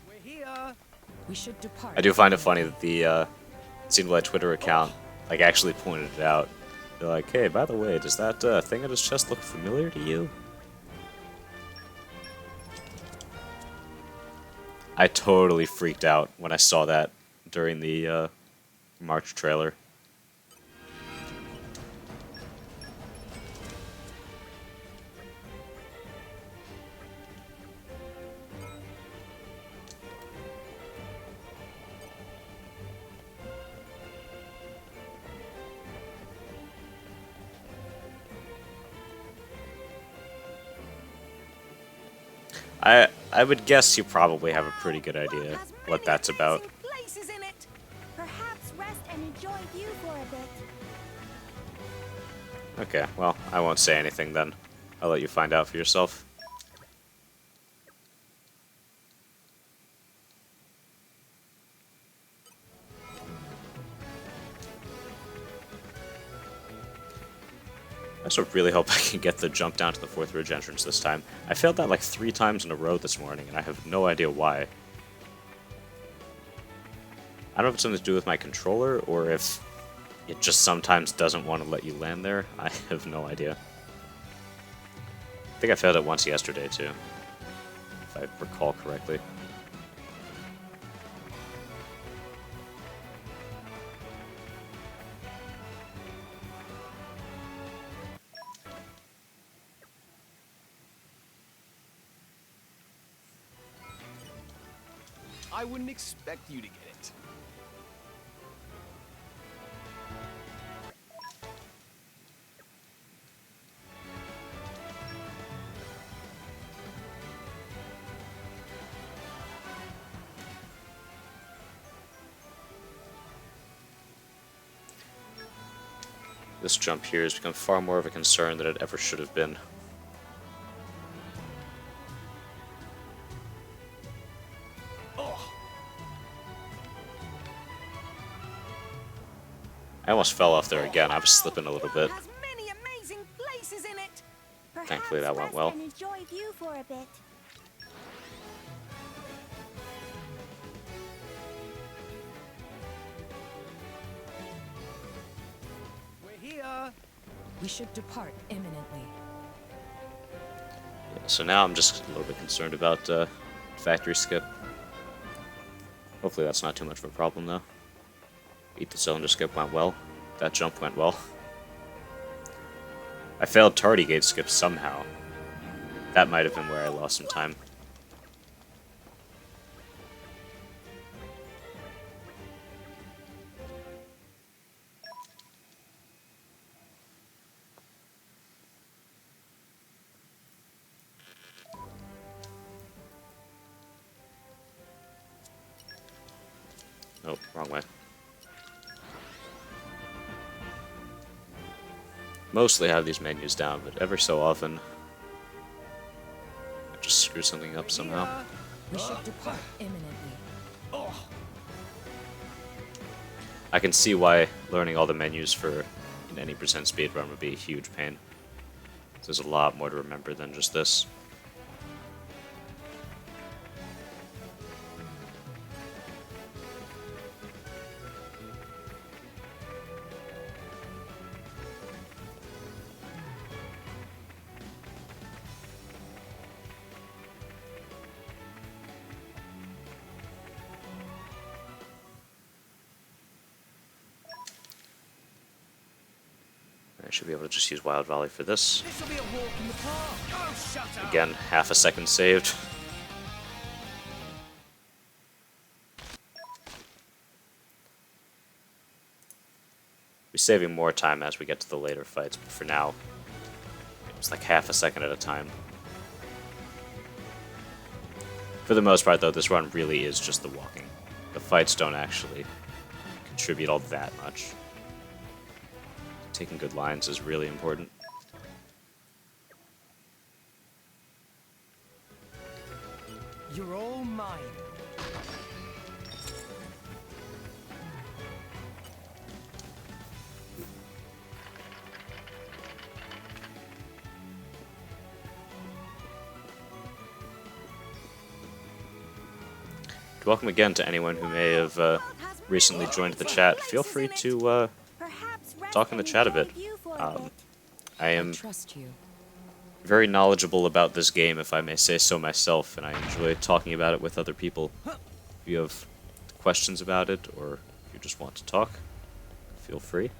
We're here. We should depart. I do find it funny that the Xenoblade Twitter account like actually pointed it out. They're like, hey, by the way, does that thing on his chest look familiar to you? I totally freaked out when I saw that during the March trailer. I would guess you probably have a pretty good idea what that's about. Places in it. Perhaps rest and enjoy view for a bit. Okay, well, I won't say anything then. I'll let you find out for yourself. I also really hope I can get the jump down to the 4th ridge entrance this time. I failed that like 3 times in a row this morning, and I have no idea why. I don't know if it's something to do with my controller, or if it just sometimes doesn't want to let you land there. I have no idea. I think I failed it once yesterday, too, if I recall correctly. I wouldn't expect you to get it. This jump here has become far more of a concern than it ever should have been. I almost fell off there again. I was slipping a little bit. Has many amazing places in it. Thankfully that went Perhaps well. rest and enjoy view for a bit. We're here. We should depart imminently. So now I'm just a little bit concerned about factory skip. Hopefully that's not too much of a problem though. Eat the cylinder skip went well. That jump went well. I failed tardy gate skip somehow. That might have been where I lost some time. Oh, wrong way. Mostly have these menus down, but every so often I just screw something up somehow. We should depart imminently. I can see why learning all the menus for an any percent speedrun would be a huge pain. There's a lot more to remember than just this. I should be able to just use Wild Volley for this. This'll be a walk in the park. Oh, shut up. Again, half a second saved. We're saving more time as we get to the later fights, but for now, it's like half a second at a time. For the most part, though, this run really is just the walking. The fights don't actually contribute all that much. Taking good lines is really important. You're all mine. Welcome again to anyone who may have recently joined the chat. Feel free to Perhaps rest talk in the and chat a enjoy bit. view for a bit. I am Trust you. very knowledgeable about this game, if I may say so myself, and I enjoy talking about it with other people. If you have questions about it, or if you just want to talk, feel free.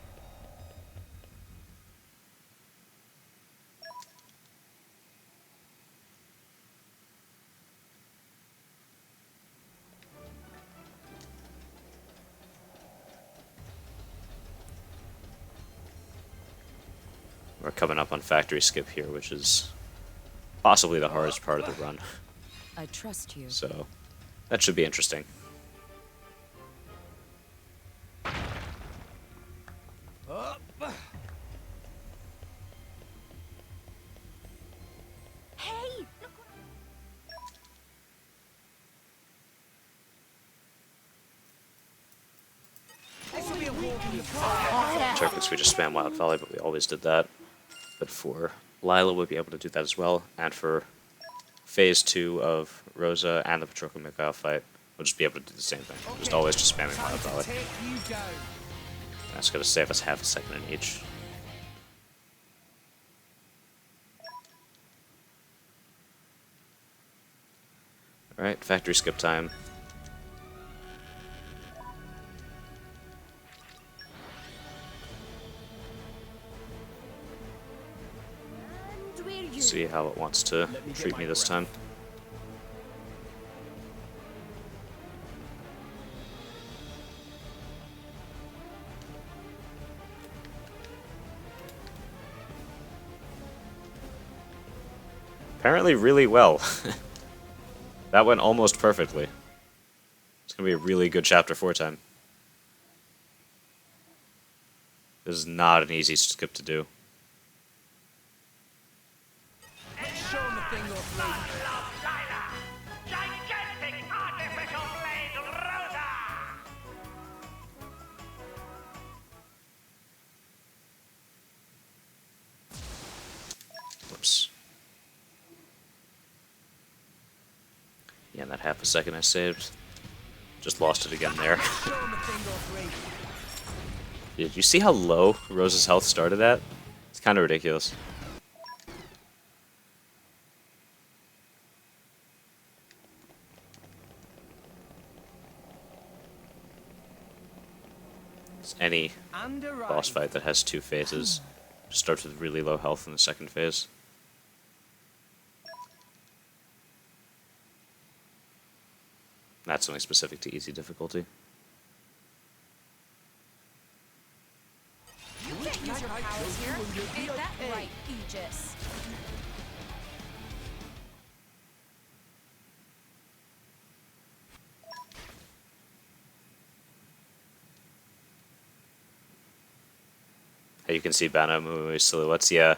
We're coming up on factory skip here, which is possibly the hardest part of the run. I trust you. So that should be interesting. Hey, look what This'll be a walk in the park. Turkish, we just spam Wild Volley, but we always did that. But for Lila, we'll be able to do that as well. And for Phase 2 of Rosa and the Patroka Mikhail fight, we'll just be able to do the same thing. Just always just spamming Time Wild to Volley. take you go. That's going to save us half a second in each. Alright, factory skip time. And we're you. See how it wants to treat me this time. Apparently really well. That went almost perfectly. It's going to be a really good Chapter 4 time. This is not an easy skip to do. Show 'em the thing off, lady. Whoops. Yeah, in that half a second I saved. Just lost it again there. Show 'em the thing off, lady. Did you see how low Rose's health started at? It's kind of ridiculous. Any Underarm. boss fight that has 2 phases starts with really low health in the second phase. That's only specific to easy difficulty. You can't use your powers here. Ain't that right, Aegis? Hey, you can see Banamu's silhouettes, yeah.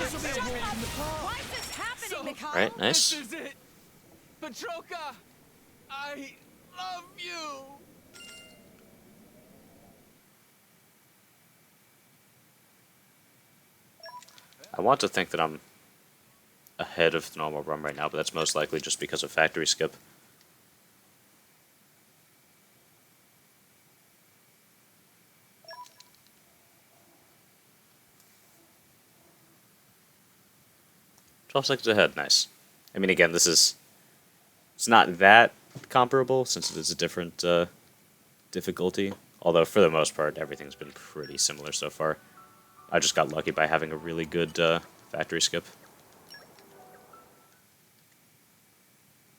This'll be a walk in the park. Why is this happening, Mikhail? Right, nice. This is it. Patroka, I love you. I want to think that I'm ahead of the normal run right now, but that's most likely just because of factory skip. $12 ahead, nice. I mean, again, it's not that comparable since it is a different difficulty. Although for the most part, everything's been pretty similar so far. I just got lucky by having a really good factory skip.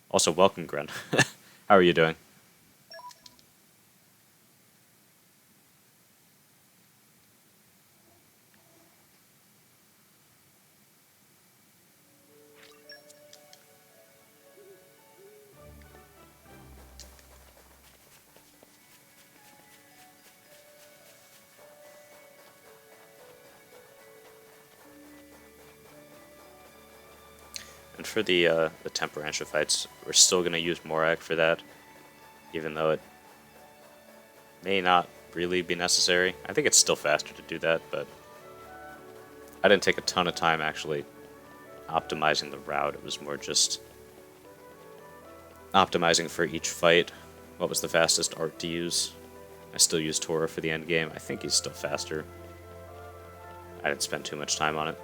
Also, welcome, Gren. How are you doing? And for the Temperantia fights, we're still going to use Morak for that, even though it may not really be necessary. I think it's still faster to do that, but I didn't take a ton of time actually optimizing the route. It was more just optimizing for each fight. What was the fastest art to use? I still use Tora for the end game. I think he's still faster. I didn't spend too much time on it.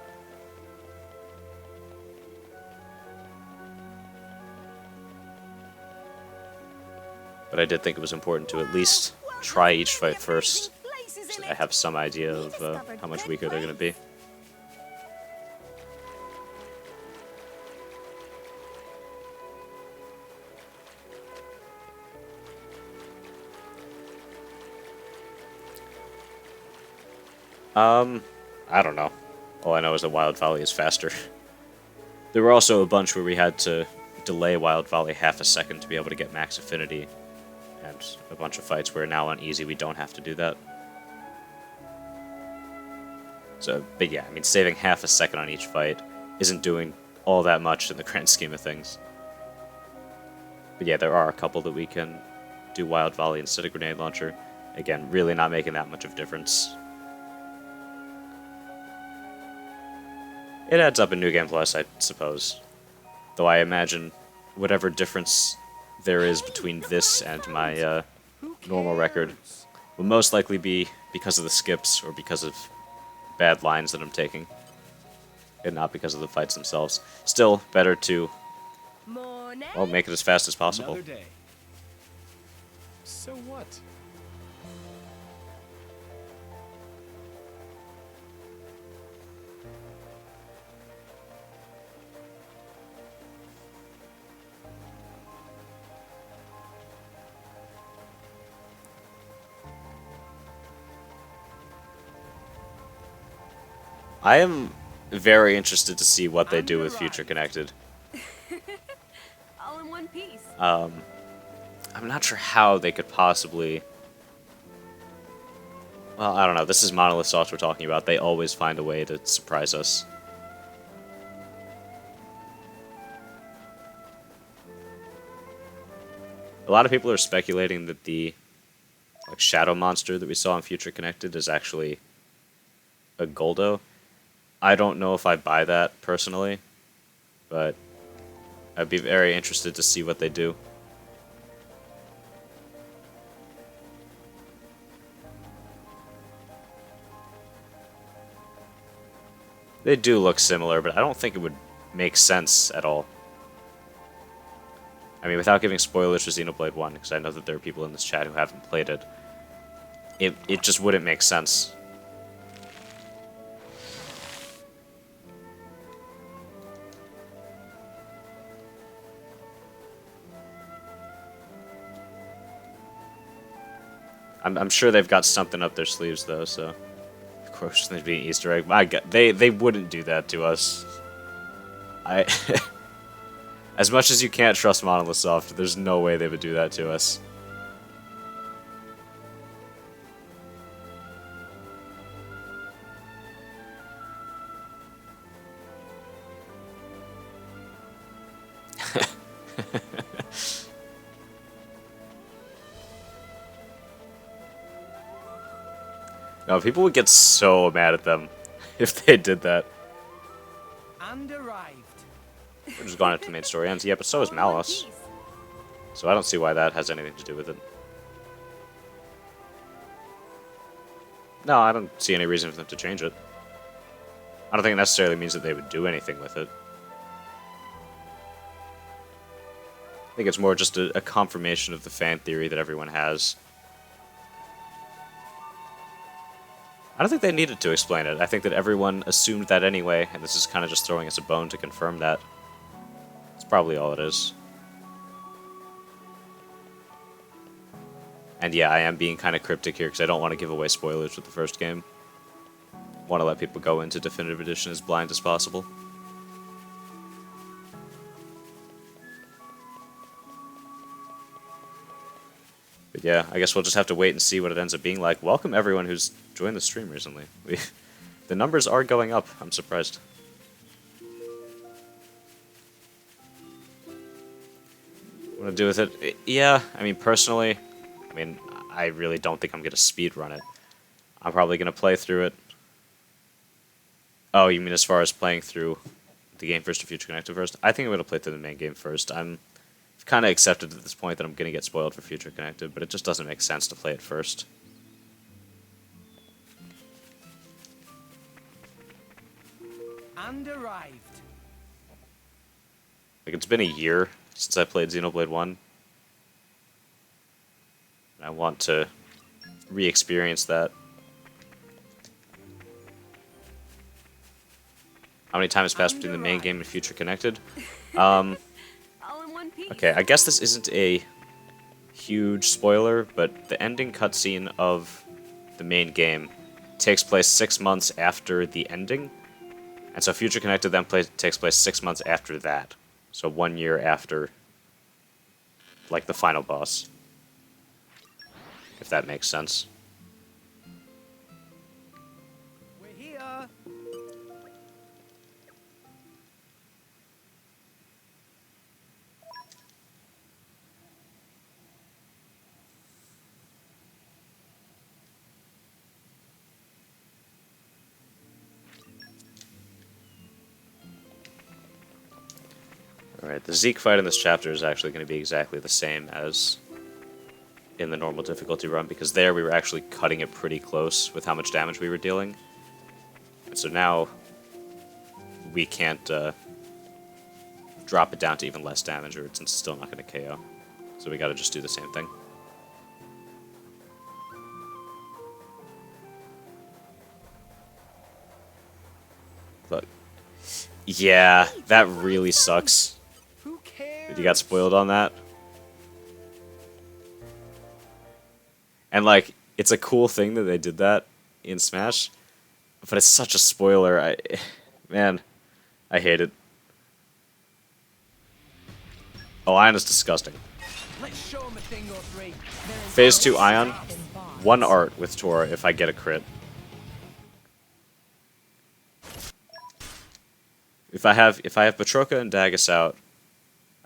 But I did think it was important to at least try each fight first, so that I have some idea of how much weaker they're going to be. I don't know. All I know is that Wild Volley is faster. There were also a bunch where we had to delay Wild Volley half a second to be able to get max affinity, and a bunch of fights where now on easy we don't have to do that. So, but yeah, I mean, saving half a second on each fight isn't doing all that much in the grand scheme of things. But yeah, there are a couple that we can do Wild Volley instead of Grenade Launcher. Again, really not making that much of a difference. It adds up in New Game Plus, I suppose. Though I imagine whatever difference there is between this and my normal record will most likely be because of the skips or because of bad lines that I'm taking, and not because of the fights themselves. Still, better to, Morning. well, make it as fast as possible. Another day. So what? I am very interested to see what they do with Future Connected. All in one piece. I'm not sure how they could possibly... Well, I don't know. This is Monolith Soft we're talking about. They always find a way to surprise us. A lot of people are speculating that the shadow monster that we saw in Future Connected is actually a Goldo. I don't know if I buy that personally, but I'd be very interested to see what they do. They do look similar, but I don't think it would make sense at all. I mean, without giving spoilers for Xenoblade 1, because I know that there are people in this chat who haven't played it, it just wouldn't make sense. I'm sure they've got something up their sleeves, though, so... Of course, there'd be an Easter egg. They wouldn't do that to us. As much as you can't trust Monolith Soft, there's no way they would do that to us. No, people would get so mad at them if they did that. And arrived. We're just going into the main story ends. Yeah, but so is All in one Malice. piece. So I don't see why that has anything to do with it. No, I don't see any reason for them to change it. I don't think it necessarily means that they would do anything with it. I think it's more just a confirmation of the fan theory that everyone has. I don't think they needed to explain it. I think that everyone assumed that anyway, and this is kind of just throwing us a bone to confirm that. That's probably all it is. And yeah, I am being kind of cryptic here because I don't want to give away spoilers with the first game. Want to let people go into Definitive Edition as blind as possible. But yeah, I guess we'll just have to wait and see what it ends up being like. Welcome everyone who's joined the stream recently. The numbers are going up. I'm surprised. What to do with it? Yeah, I mean, personally, I really don't think I'm going to speedrun it. I'm probably going to play through it. Oh, you mean as far as playing through the game first or Future Connected first? I think I'm going to play through the main game first. I've kind of accepted at this point that I'm going to get spoiled for Future Connected, but it just doesn't make sense to play it first. And arrived. Like, it's been a year since I played Xenoblade 1. And I want to re-experience that. How many times passed between the main game and Future Connected? All in one piece. Okay, I guess this isn't a huge spoiler, but the ending cutscene of the main game takes place 6 months after the ending. And so Future Connected then takes place 6 months after that. So 1 year after, like, the final boss. If that makes sense. We're here. Alright, the Zeke fight in this chapter is actually going to be exactly the same as in the normal difficulty run, because there we were actually cutting it pretty close with how much damage we were dealing. And so now we can't drop it down to even less damage, or it's still not going to KO. So we got to just do the same thing. But yeah, that really sucks. Who cares? You got spoiled on that. And like, it's a cool thing that they did that in Smash, but it's such a spoiler. Man, I hate it. Oh, Ion is disgusting. Let's show 'em a thing or three. Phase 2 Ion, 1 art with Tora if I get a crit. If I have Patroka and Dagus out,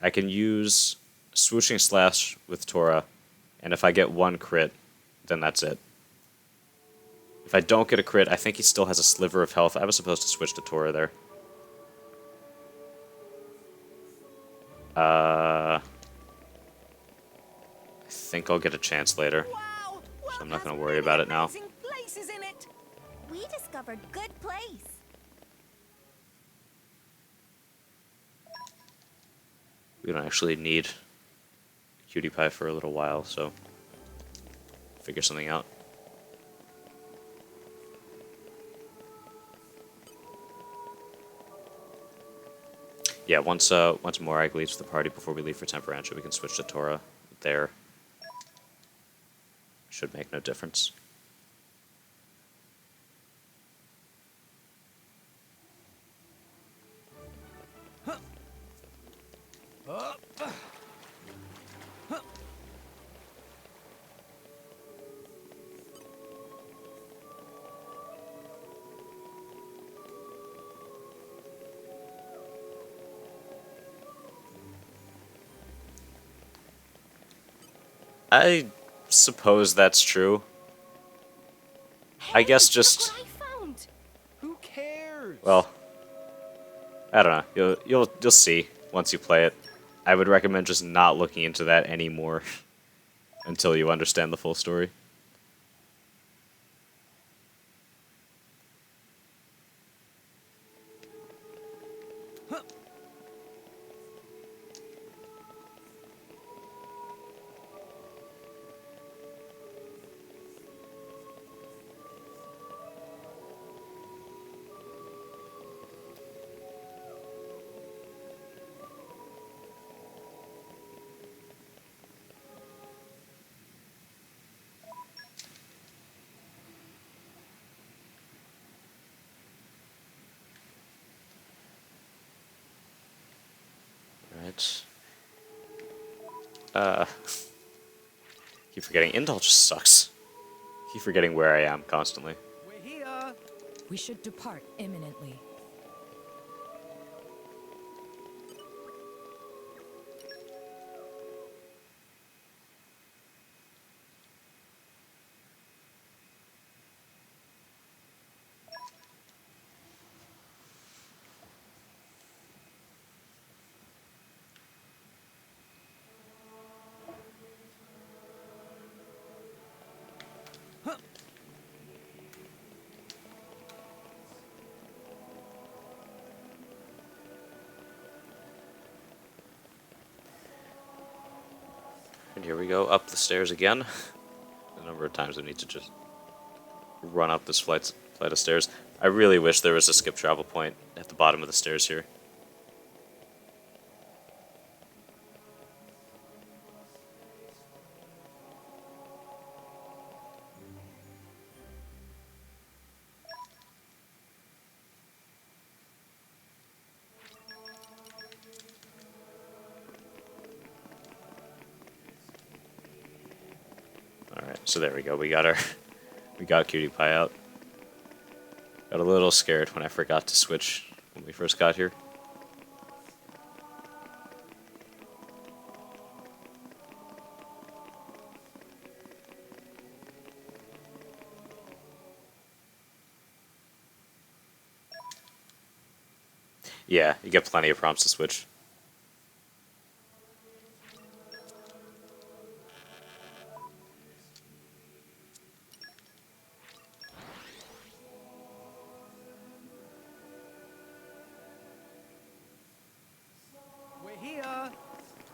I can use Swooshing Slash with Tora, and if I get 1 crit, then that's it. If I don't get a crit, I think he still has a sliver of health. I was supposed to switch to Tora there. I think I'll get a chance later. Wow! So I'm not going to worry about it now. Amazing places in it. We discovered good place. We don't actually need Cutie Pie for a little while, so figure something out. Yeah, once Morag leaves the party before we leave for Temperantia, we can switch to Tora there. Should make no difference. I suppose that's true. I guess just, What I found. Who cares? well, I don't know. You'll see once you play it. I would recommend just not looking into that anymore until you understand the full story. Right. Keep forgetting. Indulge just sucks. Keep forgetting where I am constantly. We're here. We should depart imminently. And here we go, up the stairs again. The number of times I need to just run up this flight of stairs. I really wish there was a skip travel point at the bottom of the stairs here. Alright, so there we go. We got Cutie Pie out. Got a little scared when I forgot to switch when we first got here. Yeah, you get plenty of prompts to switch.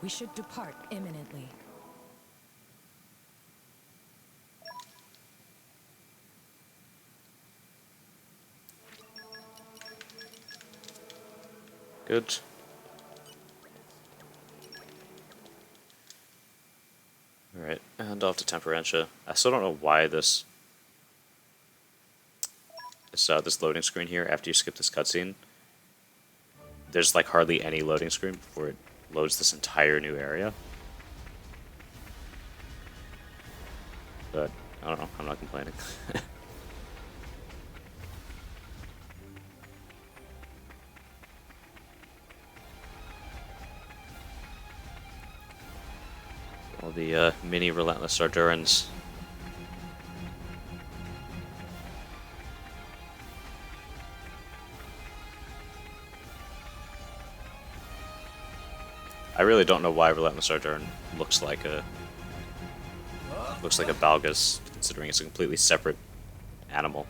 We should depart imminently. Good. Alright, and off to Temperantia. I still don't know why this loading screen here, after you skip this cutscene, there's like hardly any loading screen before it loads this entire new area. But, I don't know, I'm not complaining. All the mini Relentless Ardurans. I really don't know why Relentless Arduran looks like a Balgus, considering it's a completely separate animal.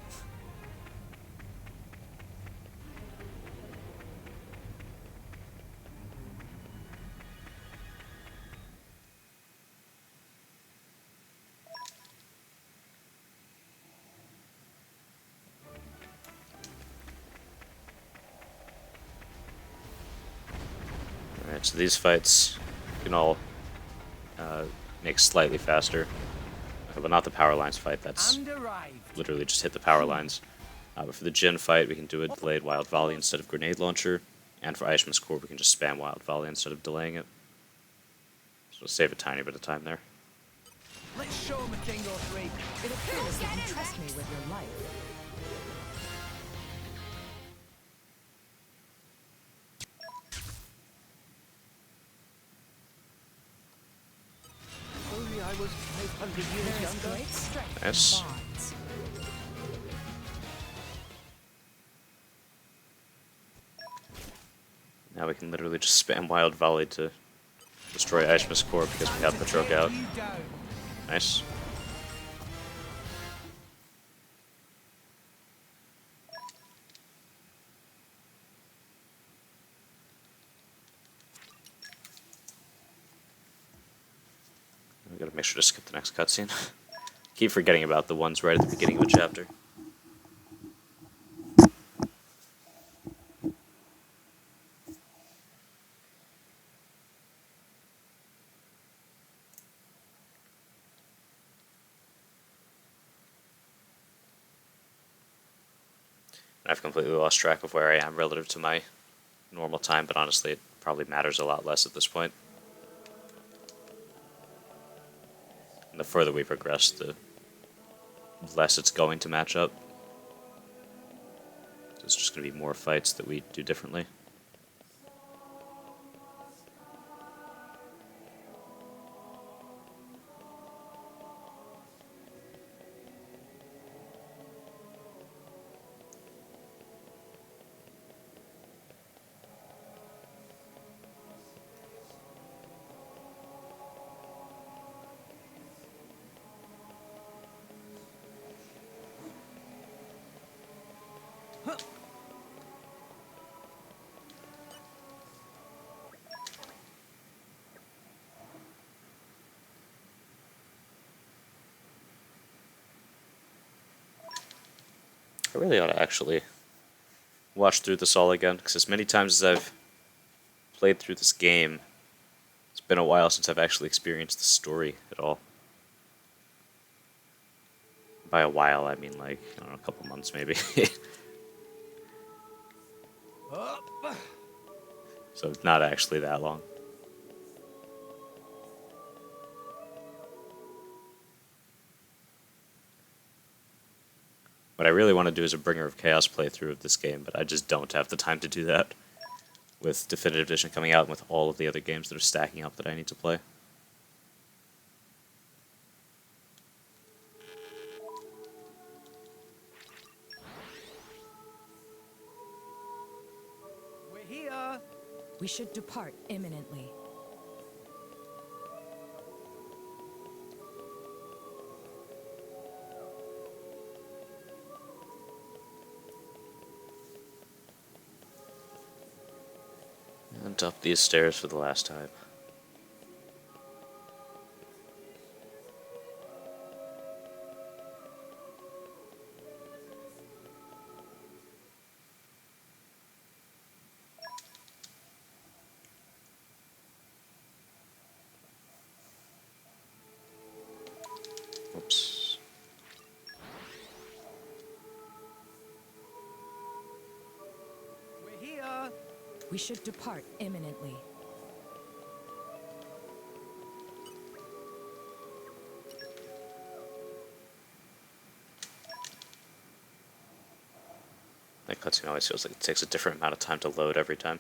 Alright, so these fights you can all make slightly faster. But not the power lines fight, that's And arrived. literally just hit the power lines. But for the Jin fight, we can do a delayed Wild Volley instead of Grenade Launcher. And for Aishma's Core, we can just spam Wild Volley instead of delaying it. So save a tiny bit of time there. Let's show him a thing or three. It appears that you trust me with your life. Only I was 500 years There is younger. great strength Nice. in bonds. Now we can literally just spam Wild Volley to destroy Aishma's Core because we have Patroke out. You down. Nice. We gotta make sure to skip the next cutscene. Keep forgetting about the ones right at the beginning of a chapter. I've completely lost track of where I am relative to my normal time, but honestly, it probably matters a lot less at this point. And the further we progress, the less it's going to match up. So it's just going to be more fights that we do differently. I really ought to actually watch through this all again, because as many times as I've played through this game, it's been a while since I've actually experienced the story at all. By a while, I mean like, I don't know, a couple months maybe. Up. So not actually that long. What I really want to do is a Bringer of Chaos playthrough of this game, but I just don't have the time to do that. With Definitive Edition coming out and with all of the other games that are stacking up that I need to play. We're here. We should depart imminently. And up these stairs for the last time. We should depart imminently. That cutscene always feels like it takes a different amount of time to load every time.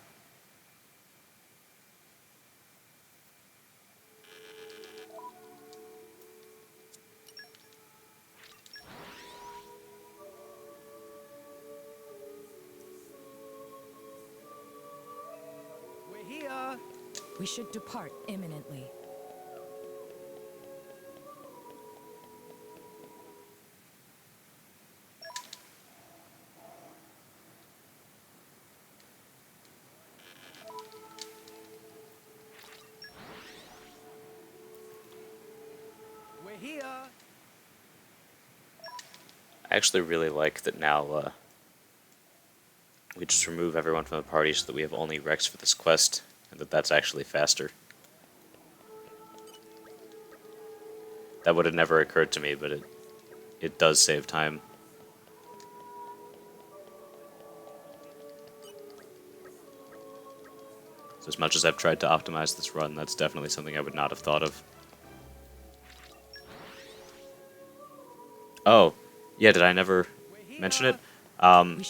We're here. We should depart imminently. We're here. I actually really like that now we just remove everyone from the party so that we have only Rex for this quest, and that's actually faster. That would have never occurred to me, but it does save time. So as much as I've tried to optimize this run, that's definitely something I would not have thought of. Oh, yeah, did I never mention it?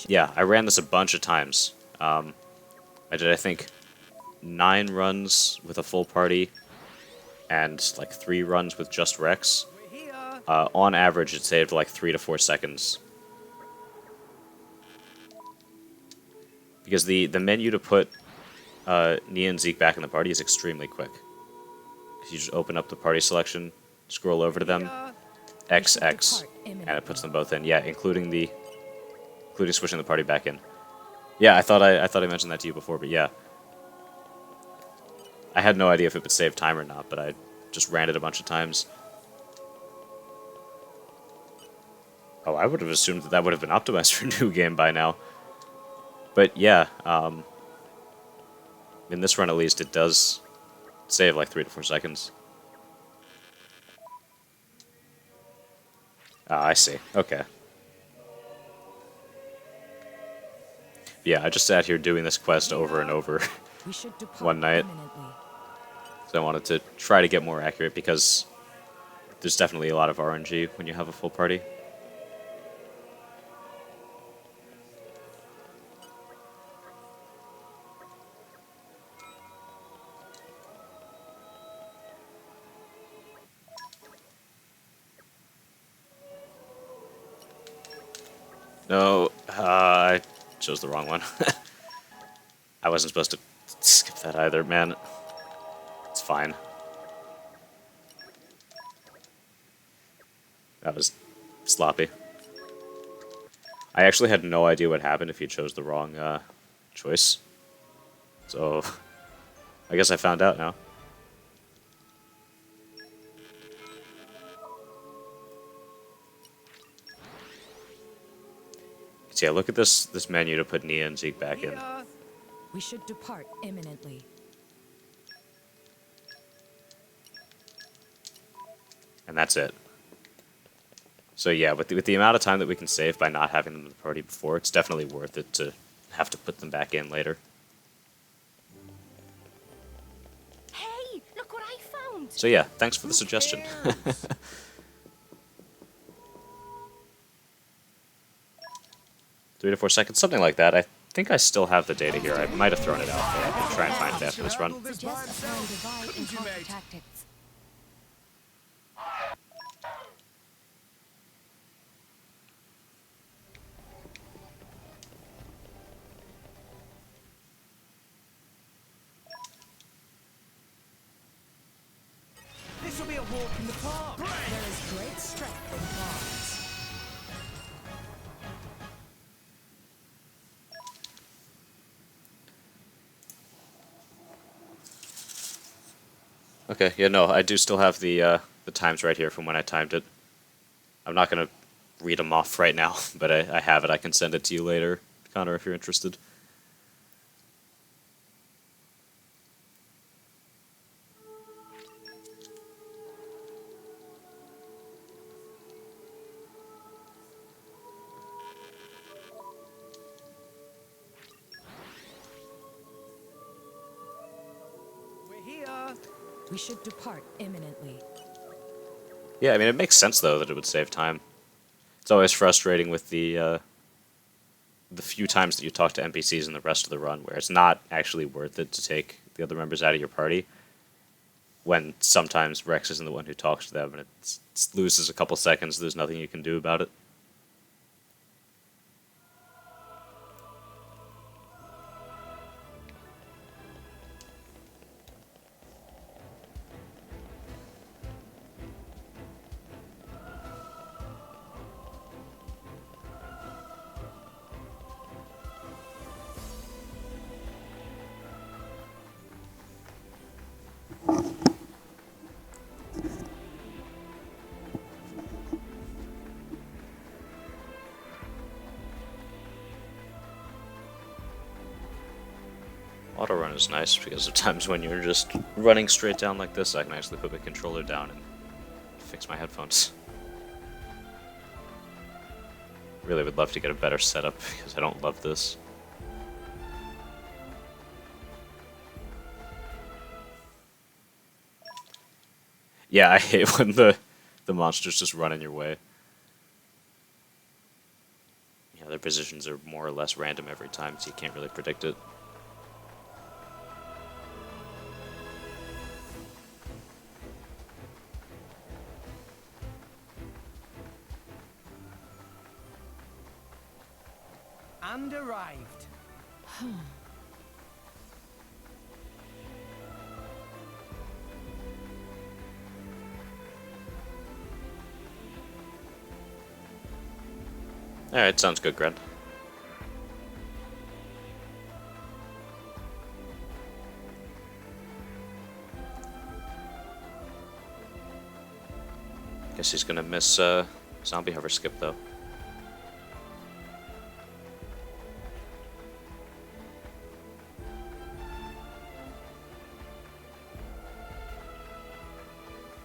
Yeah, I ran this a bunch of times. I did, I think, 9 runs with a full party, and like 3 runs with just Rex. We're here. On average, it saved like 3 to 4 seconds. Because the menu to put Nia and Zeke back in the party is extremely quick. Because you just open up the party selection, scroll over to them, XX, and it puts them both in. Yeah, including switching the party back in. Yeah, I thought I mentioned that to you before, but yeah. I had no idea if it would save time or not, but I just ran it a bunch of times. Oh, I would have assumed that would have been optimized for New Game by now. But yeah, in this run at least, it does save like 3 to 4 seconds. Ah, I see. Okay. Yeah, I just sat here doing this quest over and over We should depart one night. imminently. So I wanted to try to get more accurate because there's definitely a lot of RNG when you have a full party. No, I chose the wrong one. I wasn't supposed to skip that either, man. It's fine. That was sloppy. I actually had no idea what happened if you chose the wrong choice. So, I guess I found out now. So yeah, look at this menu to put Nia and Zeke back in. Here. We should depart imminently. And that's it. So yeah, with the amount of time that we can save by not having them in the party before, it's definitely worth it to have to put them back in later. Hey, look what I found! So yeah, thanks for the suggestion. 3 to 4 seconds, something like that. I think I still have the data here. I might have thrown it out, but I can try and find it after this run. Suggest applying divide and you, counter mate? tactics. This will be a walk in the park. There is great strength in bonds. Okay, yeah, no, I do still have the times right here from when I timed it. I'm not gonna read them off right now, but I have it. I can send it to you later, Connor, if you're interested. We should depart imminently. Yeah, I mean, it makes sense, though, that it would save time. It's always frustrating with the few times that you talk to NPCs in the rest of the run where it's not actually worth it to take the other members out of your party, when sometimes Rex isn't the one who talks to them, and it loses a couple seconds, there's nothing you can do about it. Auto run is nice because of times when you're just running straight down like this, I can actually put my controller down and fix my headphones. Really would love to get a better setup because I don't love this. Yeah, I hate when the monsters just run in your way. Yeah, their positions are more or less random every time, so you can't really predict it. And arrived. Alright, sounds good, Gren. Guess he's gonna miss zombie hover skip though.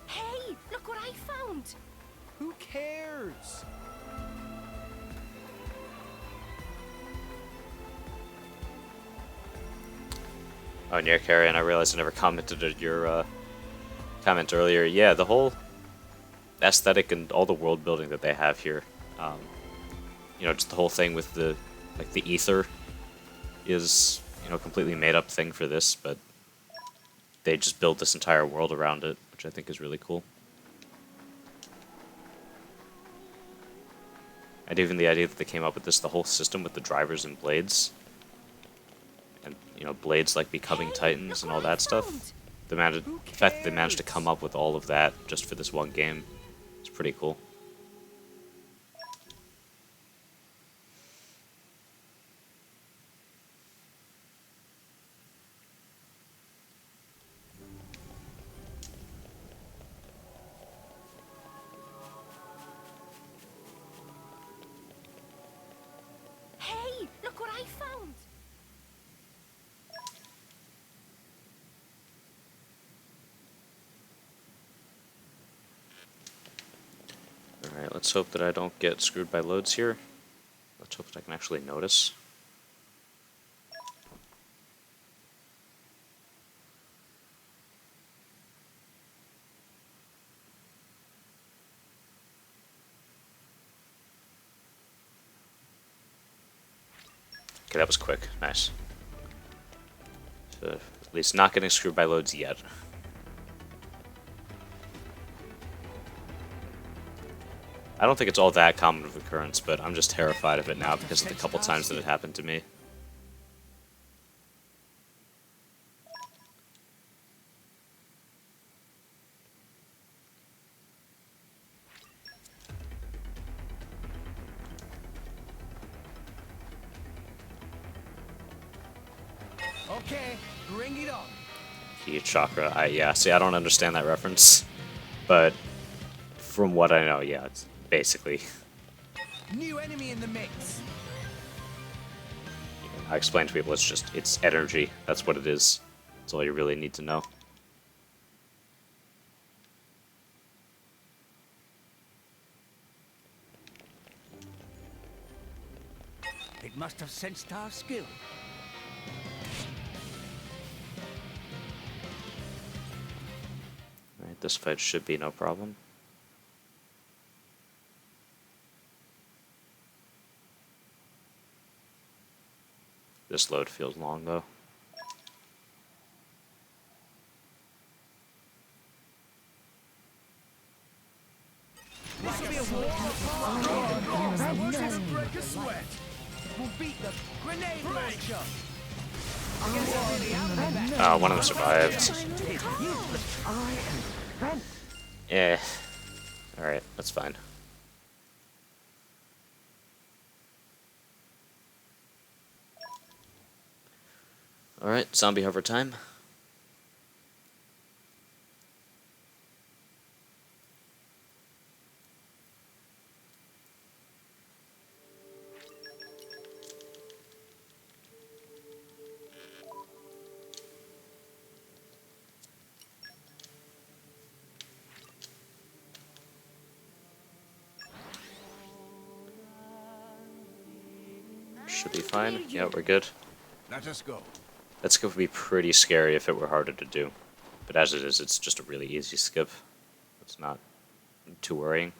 Hey, look what I found! Who cares? Oh, and yeah, Carrie, and I realized I never commented on your comment earlier. Yeah, the whole aesthetic and all the world building that they have here, you know, just the whole thing with the ether is, you know, a completely made up thing for this, but they just built this entire world around it, which I think is really cool. And even the idea that they came up with the whole system with the drivers and blades, and, you know, blades like becoming titans and all that stuff. The fact that they managed to come up with all of that just for this one game is pretty cool. Hey, look what I found! Alright, let's hope that I don't get screwed by loads here. Let's hope that I can actually notice. Okay, that was quick. Nice. So, at least not getting screwed by loads yet. I don't think it's all that common of occurrence, but I'm just terrified of it now because of the couple times that it happened to me. Okay, bring it on. Key chakra. Yeah, see, I don't understand that reference, but from what I know, yeah, it's basically. New enemy in the mix. I explain to people it's energy. That's what it is. That's all you really need to know. It must have sensed our skill. This fight should be no problem. This load feels long, though. Break a sweat. We'll beat the grenade launcher. I guess I'll be the outback. One of them survived. Yeah. Alright, that's fine. Alright, zombie hover time. Should be fine. Yeah, we're good. Let us go. That skip would be pretty scary if it were harder to do. But as it is, it's just a really easy skip. It's not too worrying.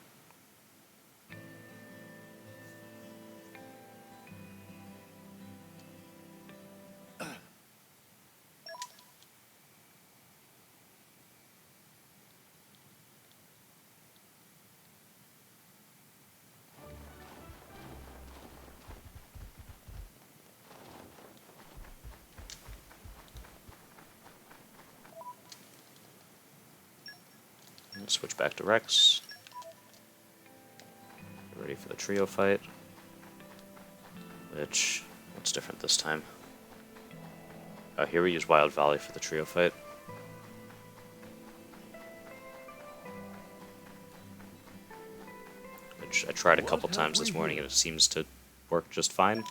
Switch back to Rex. Get ready for the trio fight. What's different this time? Oh, here we use Wild Valley for the trio fight. Which I tried a couple times this morning and it seems to work just fine.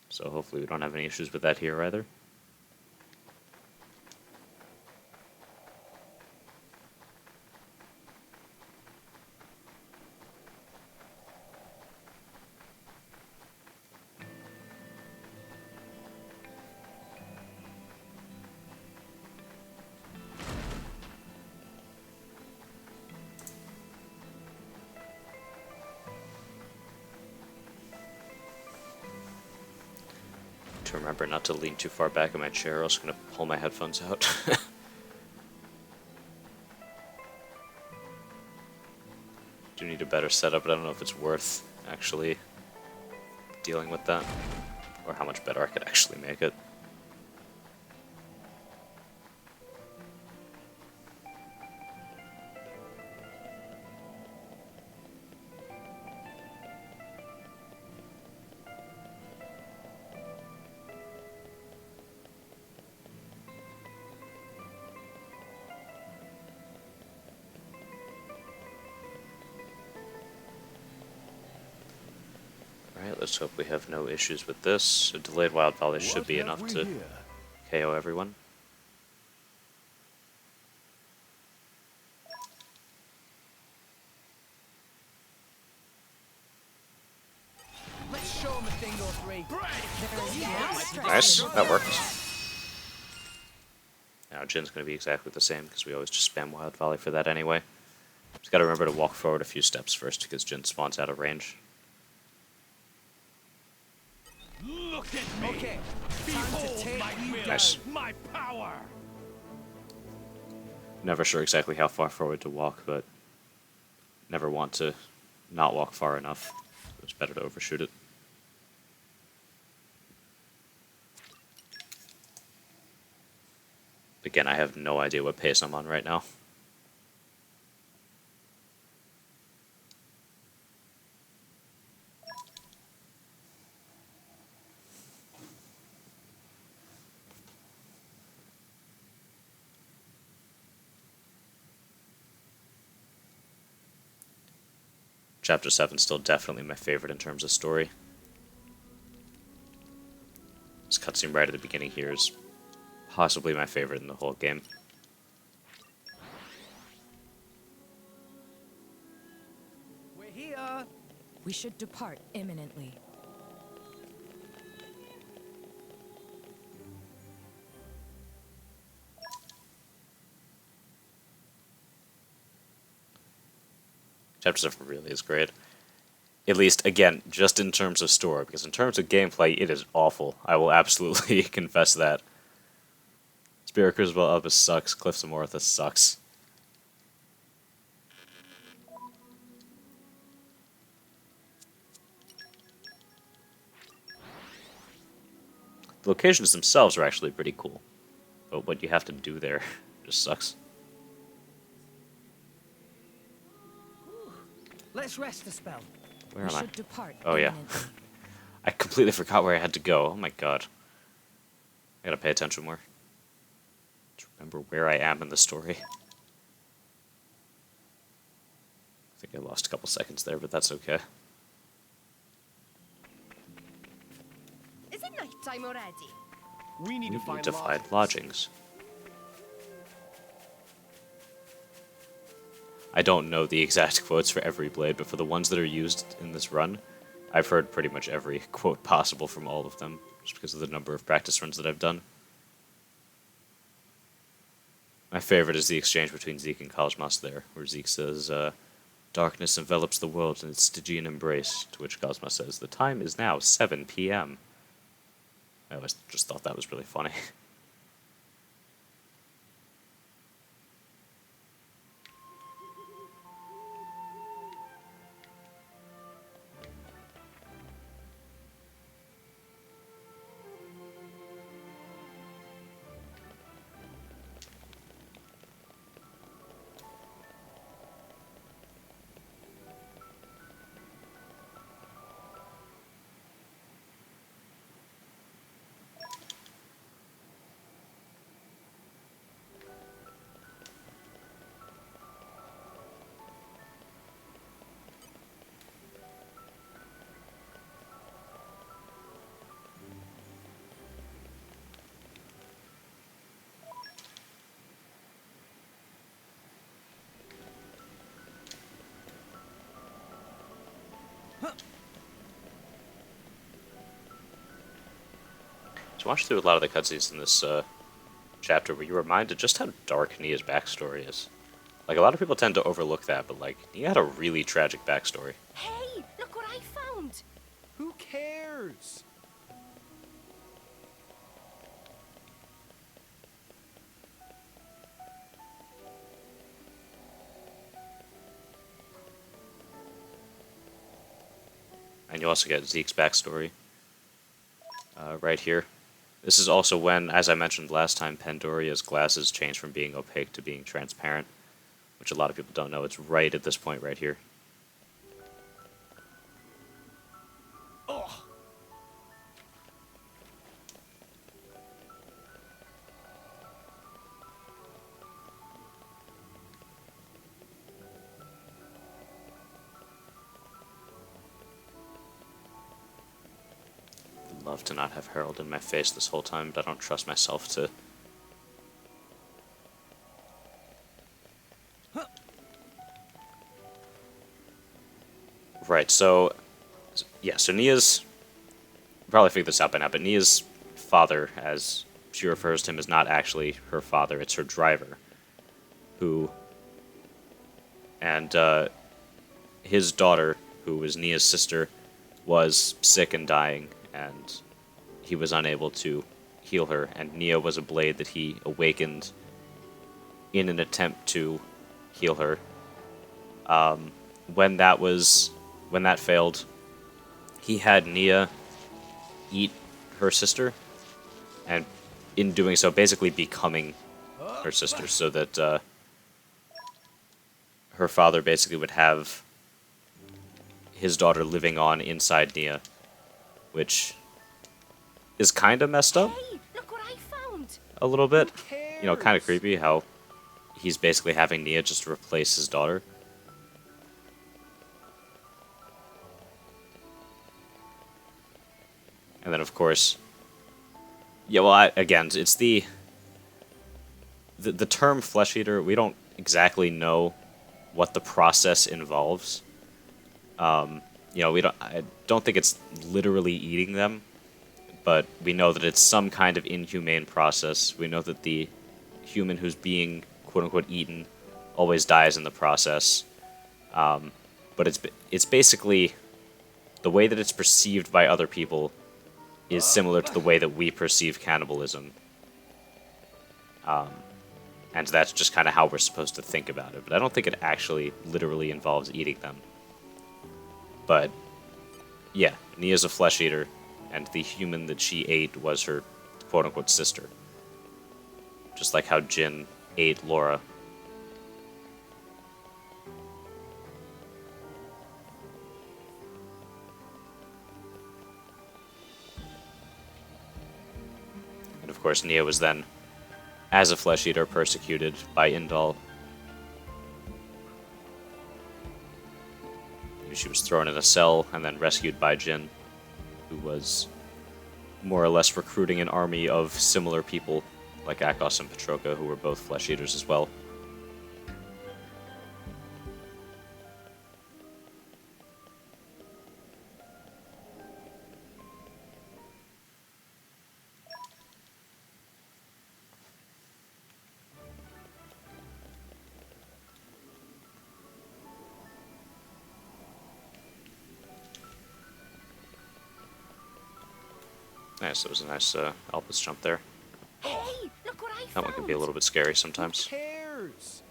So hopefully we don't have any issues with that here either. To remember not to lean too far back in my chair, or else I'm going to pull my headphones out. Do need a better setup, but I don't know if it's worth actually dealing with that, or how much better I could actually make it. Alright, let's hope we have no issues with this. A delayed Wild Volley should be enough to KO everyone. Let's show him a thing or three. Nice, that worked. Now Jin's going to be exactly the same, because we always just spam Wild Volley for that anyway. Just got to remember to walk forward a few steps first, because Jin spawns out of range. Look at me. Okay, time to take you Nice. down. My power. Never sure exactly how far forward to walk, but never want to not walk far enough. It's better to overshoot it. Again, I have no idea what pace I'm on right now. Chapter 7 is still definitely my favorite in terms of story. This cutscene right at the beginning here is possibly my favorite in the whole game. We're here. We should depart imminently. Chapter 7 really is great. At least, again, just in terms of story, because in terms of gameplay, it is awful. I will absolutely confess that. Spirit Crucible Elvis sucks, Cliffs of Morthus sucks. The locations themselves are actually pretty cool, but what you have to do there just sucks. Let's rest a spell. Where We am I? should depart Oh, yeah. imminently. I completely forgot where I had to go. Oh my god. I gotta pay attention more. To remember where I am in the story. I think I lost a couple seconds there, but that's okay. Is it night time already? We need We to find need to find lodgings. lodgings. I don't know the exact quotes for every blade, but for the ones that are used in this run, I've heard pretty much every quote possible from all of them, just because of the number of practice runs that I've done. My favorite is the exchange between Zeke and Cosmos there, where Zeke says, "Darkness envelops the world in its Stygian embrace," to which Cosmos says, "The time is now 7 p.m. I always just thought that was really funny. So watch through a lot of the cutscenes in this chapter where you're reminded just how dark Nia's backstory is. Like, a lot of people tend to overlook that, but, like, Nia had a really tragic backstory. Hey, look what I found. Who cares? And you also get Zeke's backstory right here. This is also when, as I mentioned last time, Pandoria's glasses change from being opaque to being transparent, which a lot of people don't know. It's right at this point right here. Oh, I'd love to not have Harold in my face this whole time, but I don't trust myself to. Right, so yeah, so Nia's probably figured this out by now, but Nia's father, as she refers to him, is not actually her father, it's her driver, who, and his daughter, who was Nia's sister, was sick and dying, and he was unable to heal her, and Nia was a blade that he awakened in an attempt to heal her. When that failed, he had Nia eat her sister, and in doing so, basically becoming her sister, so that her father basically would have his daughter living on inside Nia, which is kind of messed up Hey, look what I found. a little bit. who You know, kind of cares? creepy how he's basically having Nia just replace his daughter. And then, of course, yeah, well, again, it's the term flesh eater. We don't exactly know what the process involves. You know, I don't think it's literally eating them, but we know that it's some kind of inhumane process. We know that the human who's being quote unquote eaten always dies in the process. but it's basically the way that it's perceived by other people is similar to the way that we perceive cannibalism. And that's just kind of how we're supposed to think about it. But I don't think it actually literally involves eating them. But, yeah, Nia's a flesh eater, and the human that she ate was her quote-unquote sister. Just like how Jin ate Laura. And of course, Nia was then, as a flesh eater, persecuted by Indal. She was thrown in a cell and then rescued by Jin, who was more or less recruiting an army of similar people like Akos and Patroka, who were both flesh eaters as well. Nice, that was a nice Alpus jump there. Hey, look what I That one can be a little bit scary sometimes. Who cares?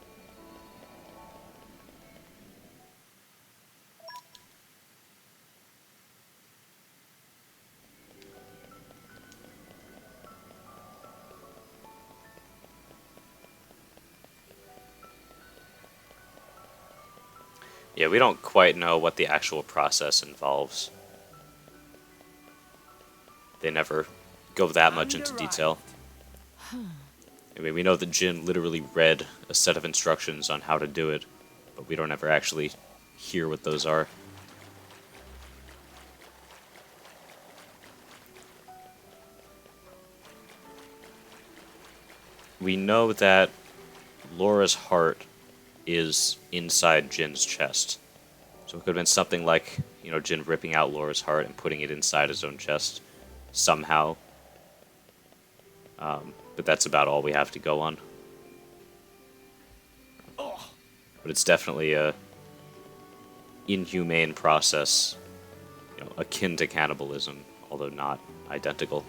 Yeah, we don't quite know what the actual process involves. They never go that much into detail. I mean, we know that Jin literally read a set of instructions on how to do it, but we don't ever actually hear what those are. We know that Laura's heart is inside Jin's chest. So it could have been something like, you know, Jin ripping out Laura's heart and putting it inside his own chest somehow. But that's about all we have to go on. But it's definitely a inhumane process, you know, akin to cannibalism, although not identical.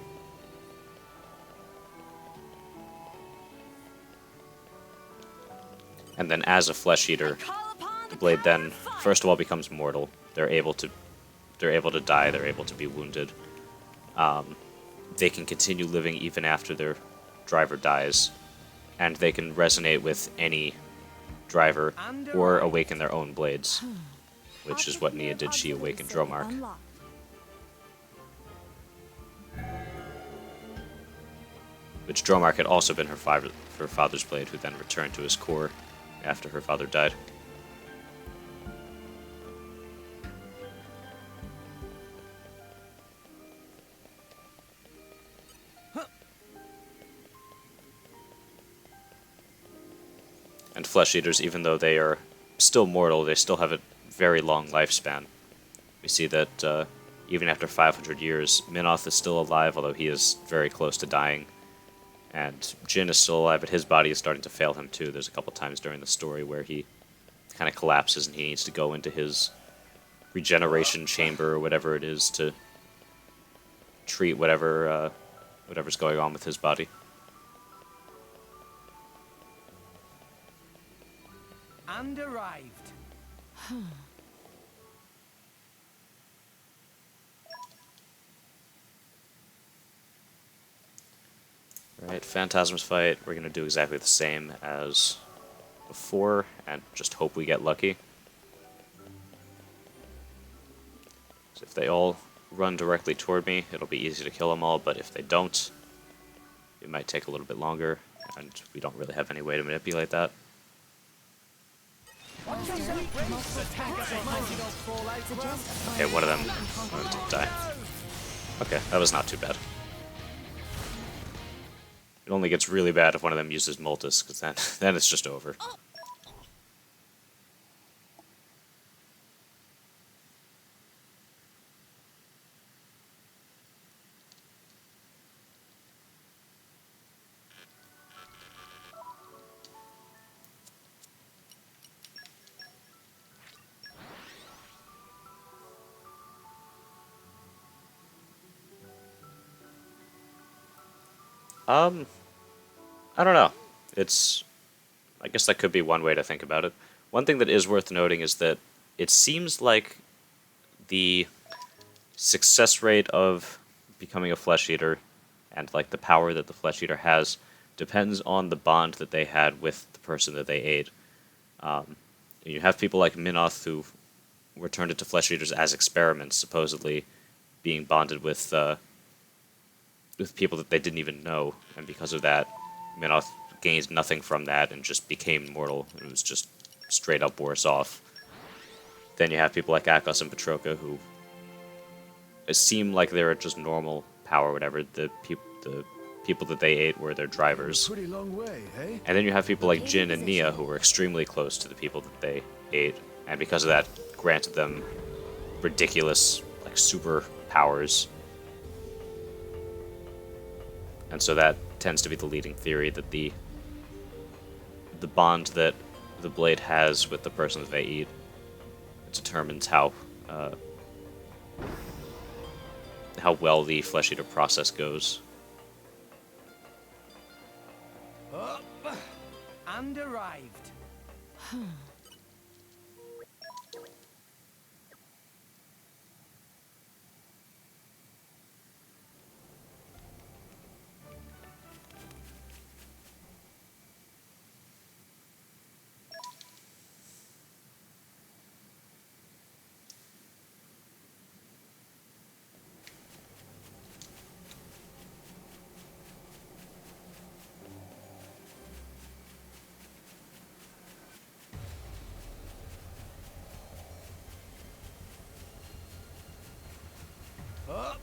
And then as a flesh eater, the blade then first of all becomes mortal. They're able to die, they're able to be wounded. They can continue living even after their driver dies, and they can resonate with any driver or awaken their own blades, which is what Nia did. She awakened Dromark. Which Dromark had also been her father's blade, who then returned to his core after her father died. And flesh eaters, even though they are still mortal, they still have a very long lifespan. We see that even after 500 years, Minoth is still alive, although he is very close to dying. And Jin is still alive, but his body is starting to fail him too. There's a couple times during the story where he kind of collapses and he needs to go into his regeneration chamber or whatever it is to treat whatever's going on with his body. And arrived. Right, Phantasm's fight, we're going to do exactly the same as before, and just hope we get lucky. So if they all run directly toward me, it'll be easy to kill them all, but if they don't, it might take a little bit longer, and we don't really have any way to manipulate that. Okay, one of them didn't die. Okay, that was not too bad. It only gets really bad if one of them uses Moltus, because then it's just over. Um, I don't know. I guess that could be one way to think about it. One thing that is worth noting is that it seems like the success rate of becoming a flesh eater and like the power that the flesh eater has depends on the bond that they had with the person that they ate. You have people like Minoth who were turned into flesh eaters as experiments, supposedly being bonded with people that they didn't even know, and because of that, Minoth gained nothing from that and just became mortal. It was just straight up worse off. Then you have people like Akos and Petroka who seem like they're just normal power, whatever. The people that they ate were their drivers. Pretty long way, hey? And then you have people like Jin and Nia who were extremely close to the people that they ate, and because of that, granted them ridiculous, like, super powers. And so that tends to be the leading theory, that the bond that the blade has with the person that they eat determines how well the flesh eater process goes. Up and arrived. Up.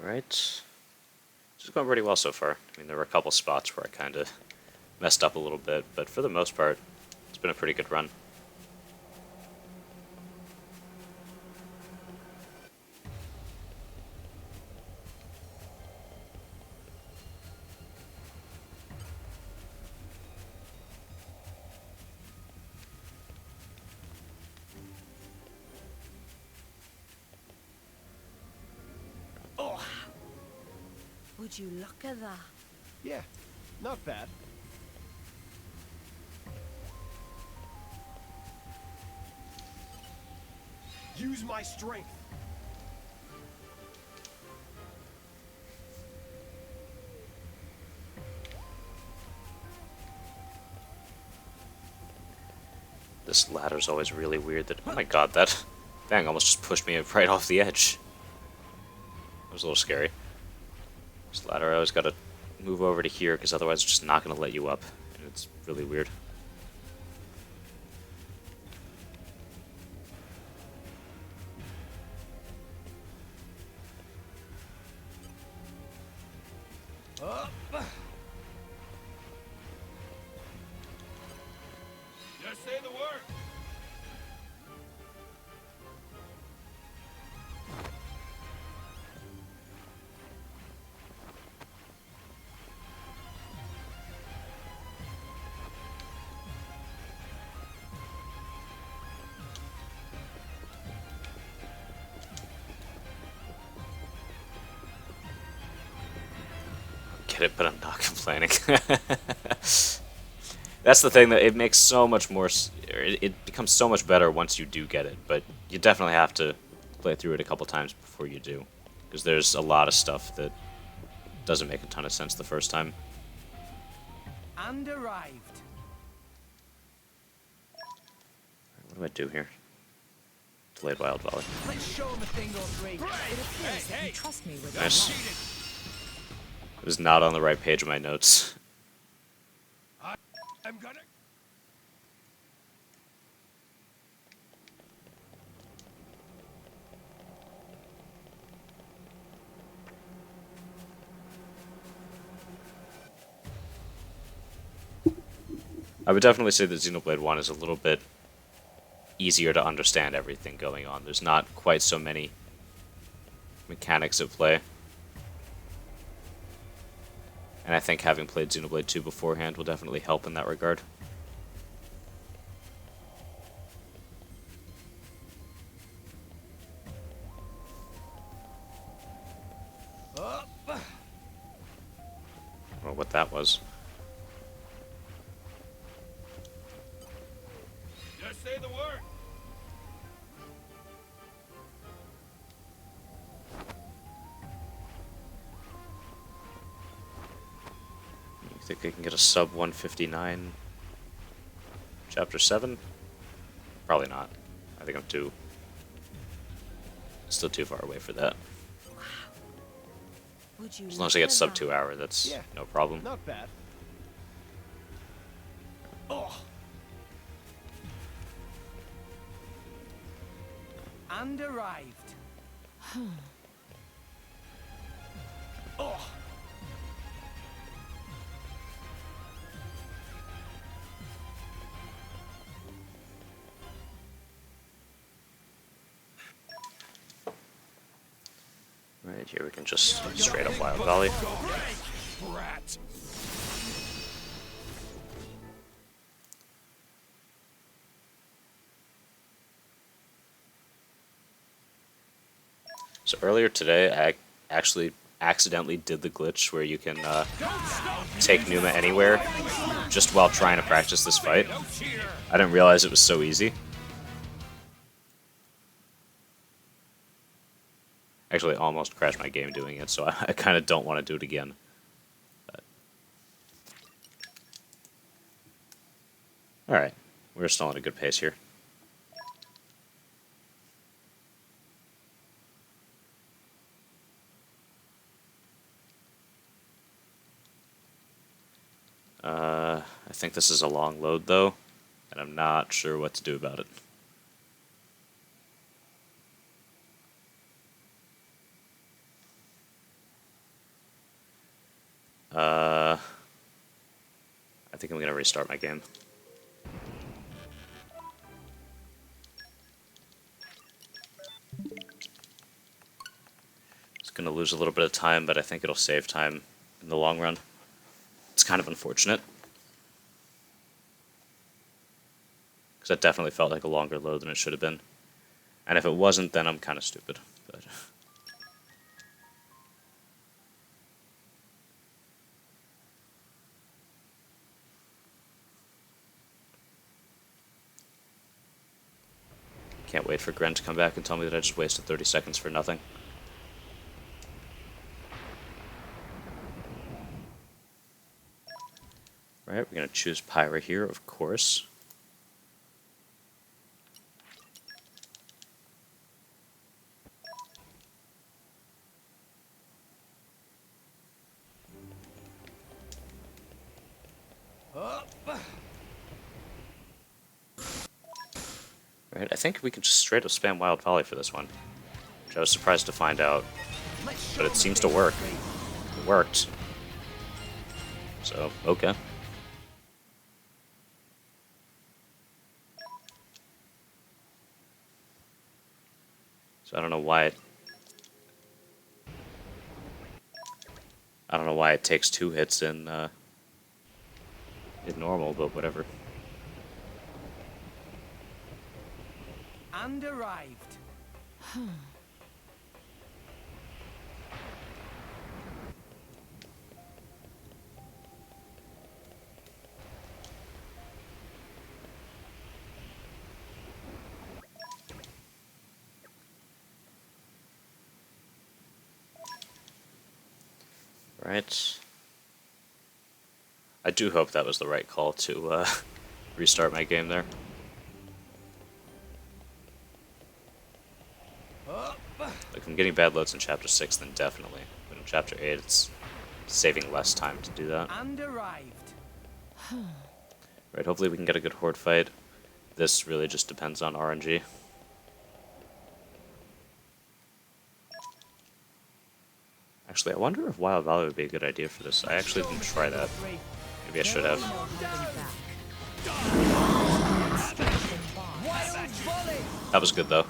Alright. This is going pretty well so far. I mean, there were a couple spots where I kind of messed up a little bit, but for the most part, it's been a pretty good run. Would you look at that? Yeah, not bad. Use my strength. This ladder's always really weird. That, oh my god, that thing almost just pushed me right off the edge. It was a little scary. This ladder, I always gotta move over to here, because otherwise it's just not gonna let you up. And it's really weird. Up. Just say the word. Get it, but I'm not complaining. That's the thing, that it makes so much more... It becomes so much better once you do get it, but you definitely have to play through it a couple times before you do. Because there's a lot of stuff that doesn't make a ton of sense the first time. And arrived. What do I do here? Delayed wild volley. Let's show him a thing or three. It appears that you trust me with Nice. your life. It was not on the right page of my notes. I'm gonna. I would definitely say that Xenoblade 1 is a little bit easier to understand everything going on. There's not quite so many mechanics at play. And I think having played Xenoblade 2 beforehand will definitely help in that regard. Well, what that was. Just say the word. You think I can get a sub 159 chapter 7? Probably not. I think I'm still too far away for that. Would you As long as I get sub 2 hour, that's no problem. Not bad. Oh. And arrived. Oh. Right here we can just straight up Wild Valley. Brat. So earlier today, I actually accidentally did the glitch where you can take Numa anywhere just while trying to practice this fight. I didn't realize it was so easy. Actually, almost crashed my game doing it, so I kind of don't want to do it again. Alright, we're still on a good pace here. I think this is a long load though, and I'm not sure what to do about it. I think I'm gonna restart my game. It's gonna lose a little bit of time, but I think it'll save time in the long run. It's kind of unfortunate, because that definitely felt like a longer load than it should have been. And if it wasn't, then I'm kind of stupid. But can't wait for Gren to come back and tell me that I just wasted 30 seconds for nothing. Right, we're going to choose Pyra here, of course. Right, I think we can just straight up spam Wild Volley for this one, which I was surprised to find out, but it seems to work. It worked. So, okay. So I don't know why it takes 2 hits in normal, but whatever. And arrived. Right. I do hope that was the right call to restart my game there. Like, if I'm getting bad loads in Chapter 6, then definitely. But in Chapter 8, it's saving less time to do that. And arrived. Right, hopefully we can get a good horde fight. This really just depends on RNG. Actually, I wonder if Wild Valley would be a good idea for this. I actually didn't try that. Maybe I should have. Wild That was good, though.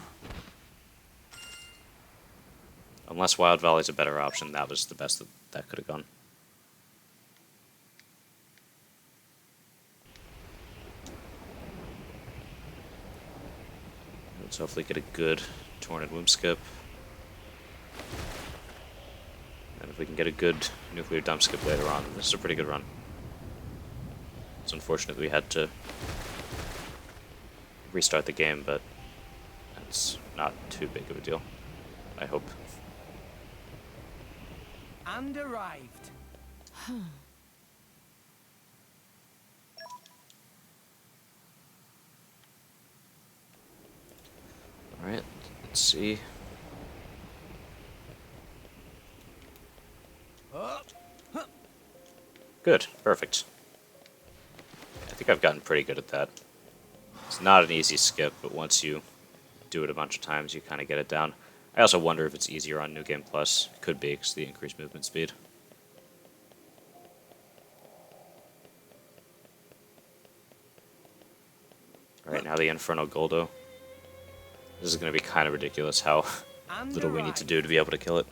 Unless Wild Valley's a better option, that was the best that could have gone. Let's hopefully get a good Torn and Womb skip. And if we can get a good Nuclear Dump skip later on, this is a pretty good run. It's unfortunate that we had to restart the game, but that's not too big of a deal, I hope. And arrived. Alright, let's see. Good, perfect. I think I've gotten pretty good at that. It's not an easy skip, but once you do it a bunch of times, you kind of get it down. I also wonder if it's easier on New Game Plus. Could be, because the increased movement speed. Alright, now the Inferno Goldo. This is going to be kind of ridiculous how little we need to do to be able to kill it.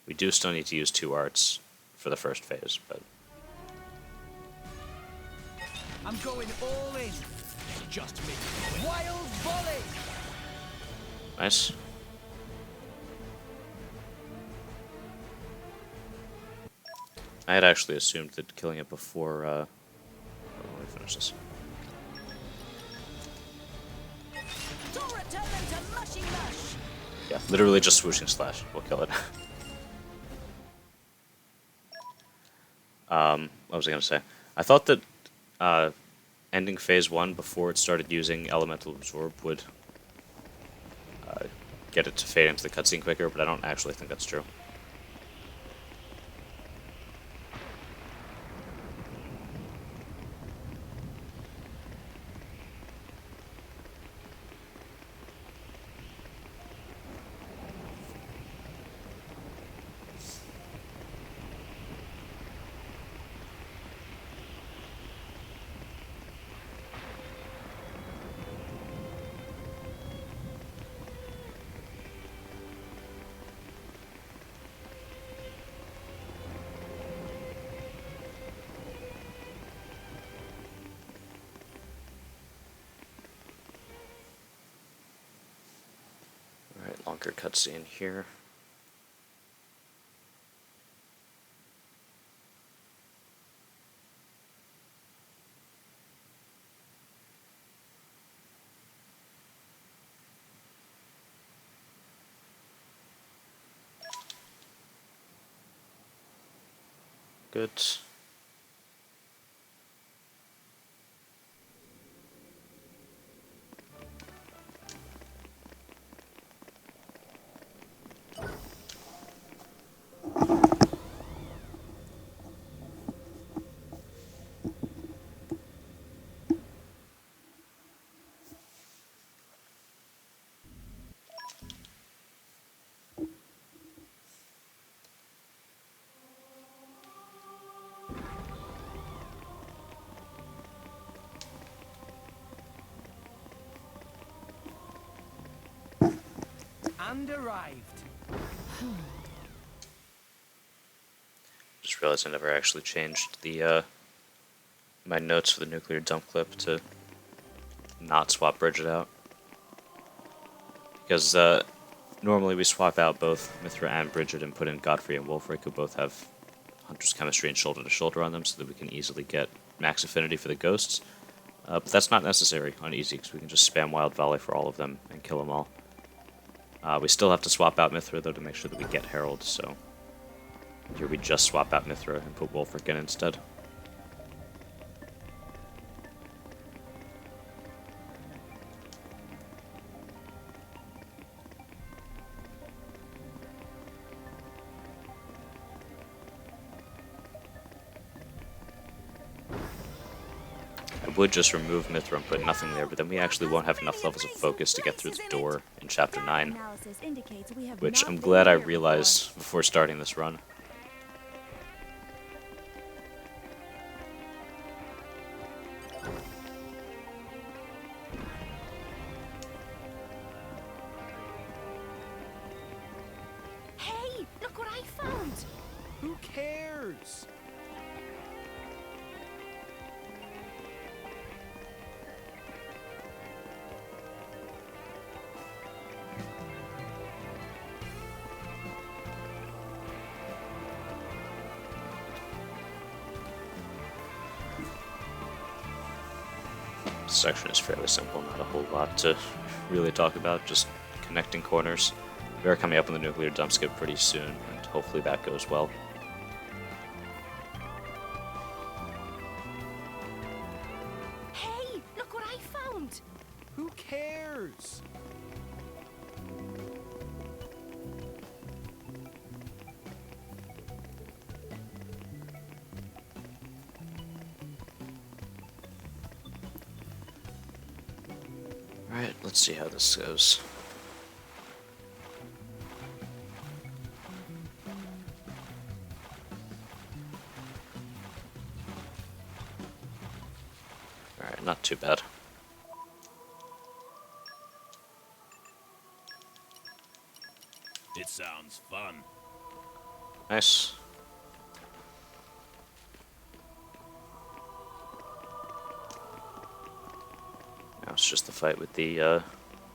We do still need to use 2 arts for the first phase, but... I'm going all in. Just me. Wild volley. Nice. I had actually assumed that killing it before, let me finish this. Turret turn into mushy mush. Yeah, literally just swooshing slash will kill it. What was I going to say? I thought that ending phase 1 before it started using Elemental Absorb would get it to fade into the cutscene quicker, but I don't actually think that's true. Alright, longer cutscene here. Good. And arrived. Just realized I never actually changed the my notes for the nuclear dump clip to not swap Bridget out. Because normally we swap out both Mithra and Bridget and put in Godfrey and Wolfric, who both have Hunter's Chemistry and Shoulder to Shoulder on them, so that we can easily get max affinity for the ghosts. But that's not necessary on easy, because we can just spam Wild Valley for all of them and kill them all. We still have to swap out Mithra, though, to make sure that we get Herald, so... Here we just swap out Mithra and put Wolfric in instead. would just remove Mithra and put nothing there, but then we actually won't have enough levels of focus to get through the door in Chapter 9, which I'm glad I realized before starting this run. Hey, look what I found! Who cares? This section is fairly simple, not a whole lot to really talk about, just connecting corners. We are coming up on the nuclear dump skip pretty soon, and hopefully that goes well. Hey, look what I found! Who cares? Alright, let's see how this goes. Alright, not too bad. It sounds fun. Nice. Now it's just the fight with the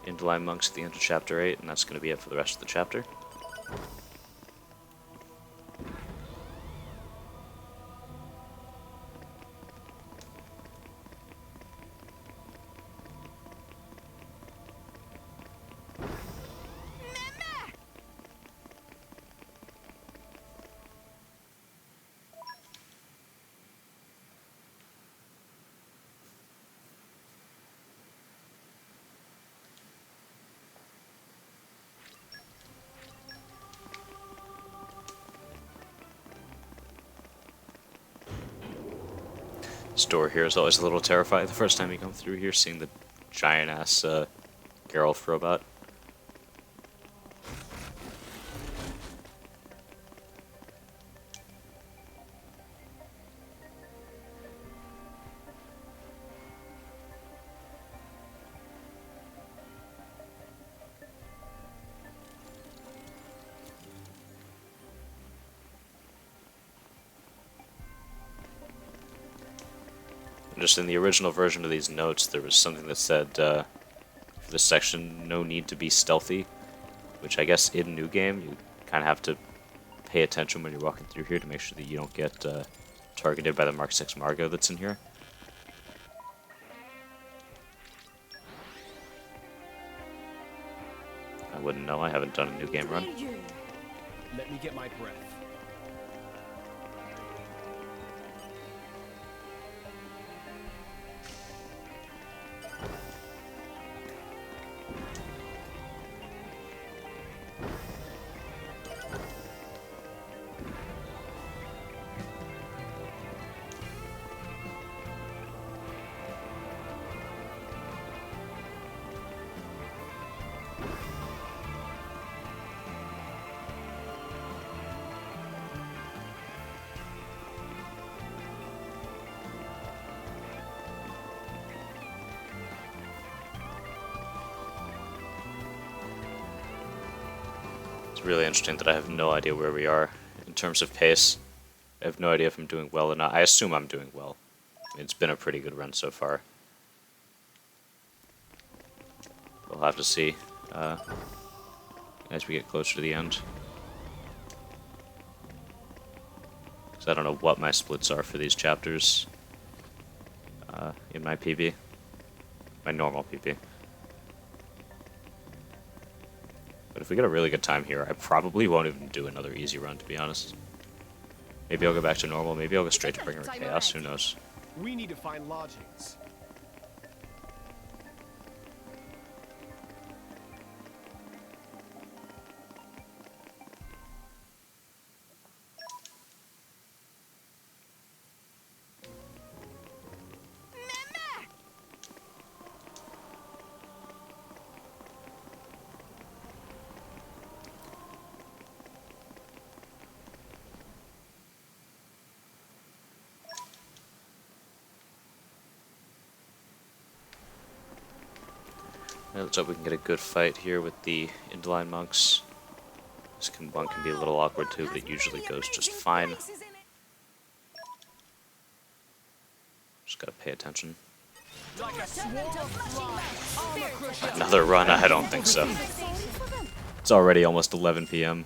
Indolime monks at the end of Chapter 8, and that's going to be it for the rest of the chapter. This door here is always a little terrifying the first time you come through here, seeing the giant-ass Geralt robot. Just in the original version of these notes, there was something that said, for this section, no need to be stealthy, which I guess in New Game, you kind of have to pay attention when you're walking through here to make sure that you don't get targeted by the Mark 6 Margo that's in here. I wouldn't know, I haven't done a New Game run. Let me get my breath. It's really interesting that I have no idea where we are in terms of pace. I have no idea if I'm doing well or not. I assume I'm doing well. It's been a pretty good run so far. We'll have to see as we get closer to the end. Because I don't know what my splits are for these chapters in my PB. My normal PB. But if we get a really good time here, I probably won't even do another easy run, to be honest. Maybe I'll go back to normal, maybe I'll go straight to Bringer of Chaos, who knows. We need to find lodgings. Let's hope we can get a good fight here with the Indoline monks. This one can be a little awkward too, but it usually goes just fine. Just gotta pay attention. Another run? I don't think so. It's already almost 11 p.m.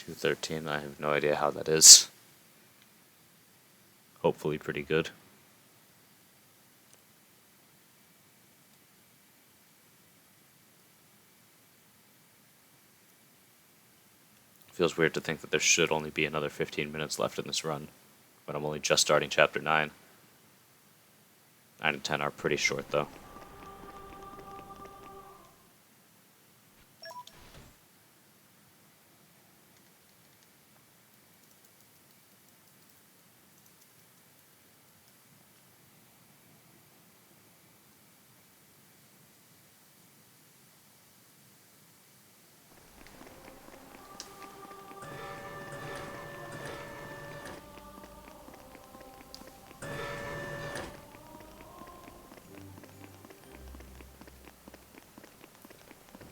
$213, I have no idea how that is. Hopefully pretty good. Feels weird to think that there should only be another 15 minutes left in this run, but I'm only just starting chapter 9. 9 and 10 are pretty short though.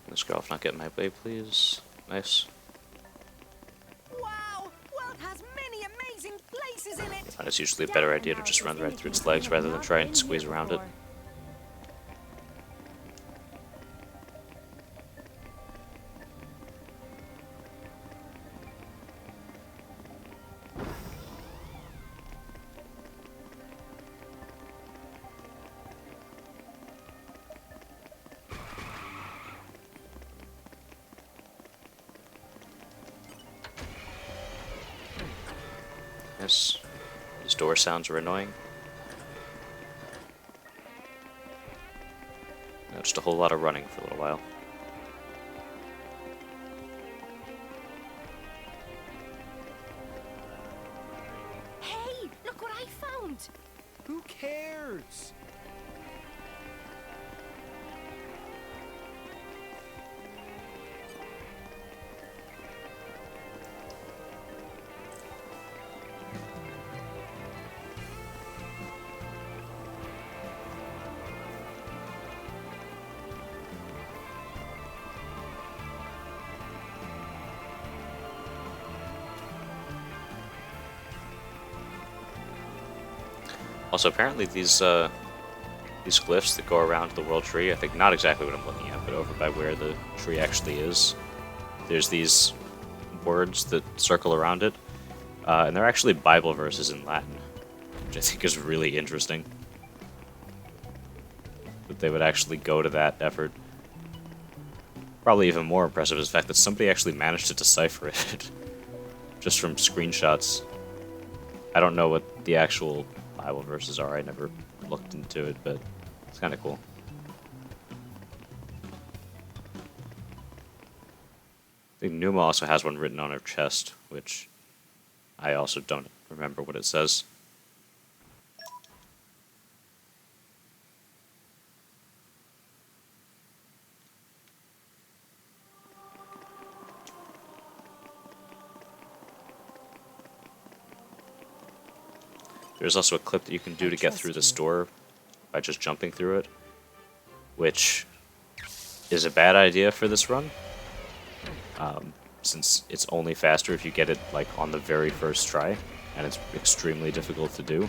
This girl not get in my way, please. Nice. Wow, world has many amazing places in it. And it's usually a better idea to just run right through its legs rather than try and squeeze around it. Yes, these door sounds are annoying. No, just a whole lot of running for a little while. Hey, look what I found. Who cares? Also, apparently these glyphs that go around the world tree, I think not exactly what I'm looking at, but over by where the tree actually is, there's these words that circle around it, and they're actually Bible verses in Latin, which I think is really interesting. That they would actually go to that effort. Probably even more impressive is the fact that somebody actually managed to decipher it, just from screenshots. I don't know what the actual Bible verses are, I never looked into it, but it's kind of cool. I think Numa also has one written on her chest, which I also don't remember what it says. There's also a clip that you can do to get through this door by just jumping through it, which is a bad idea for this run, since it's only faster if you get it like on the very first try, and it's extremely difficult to do.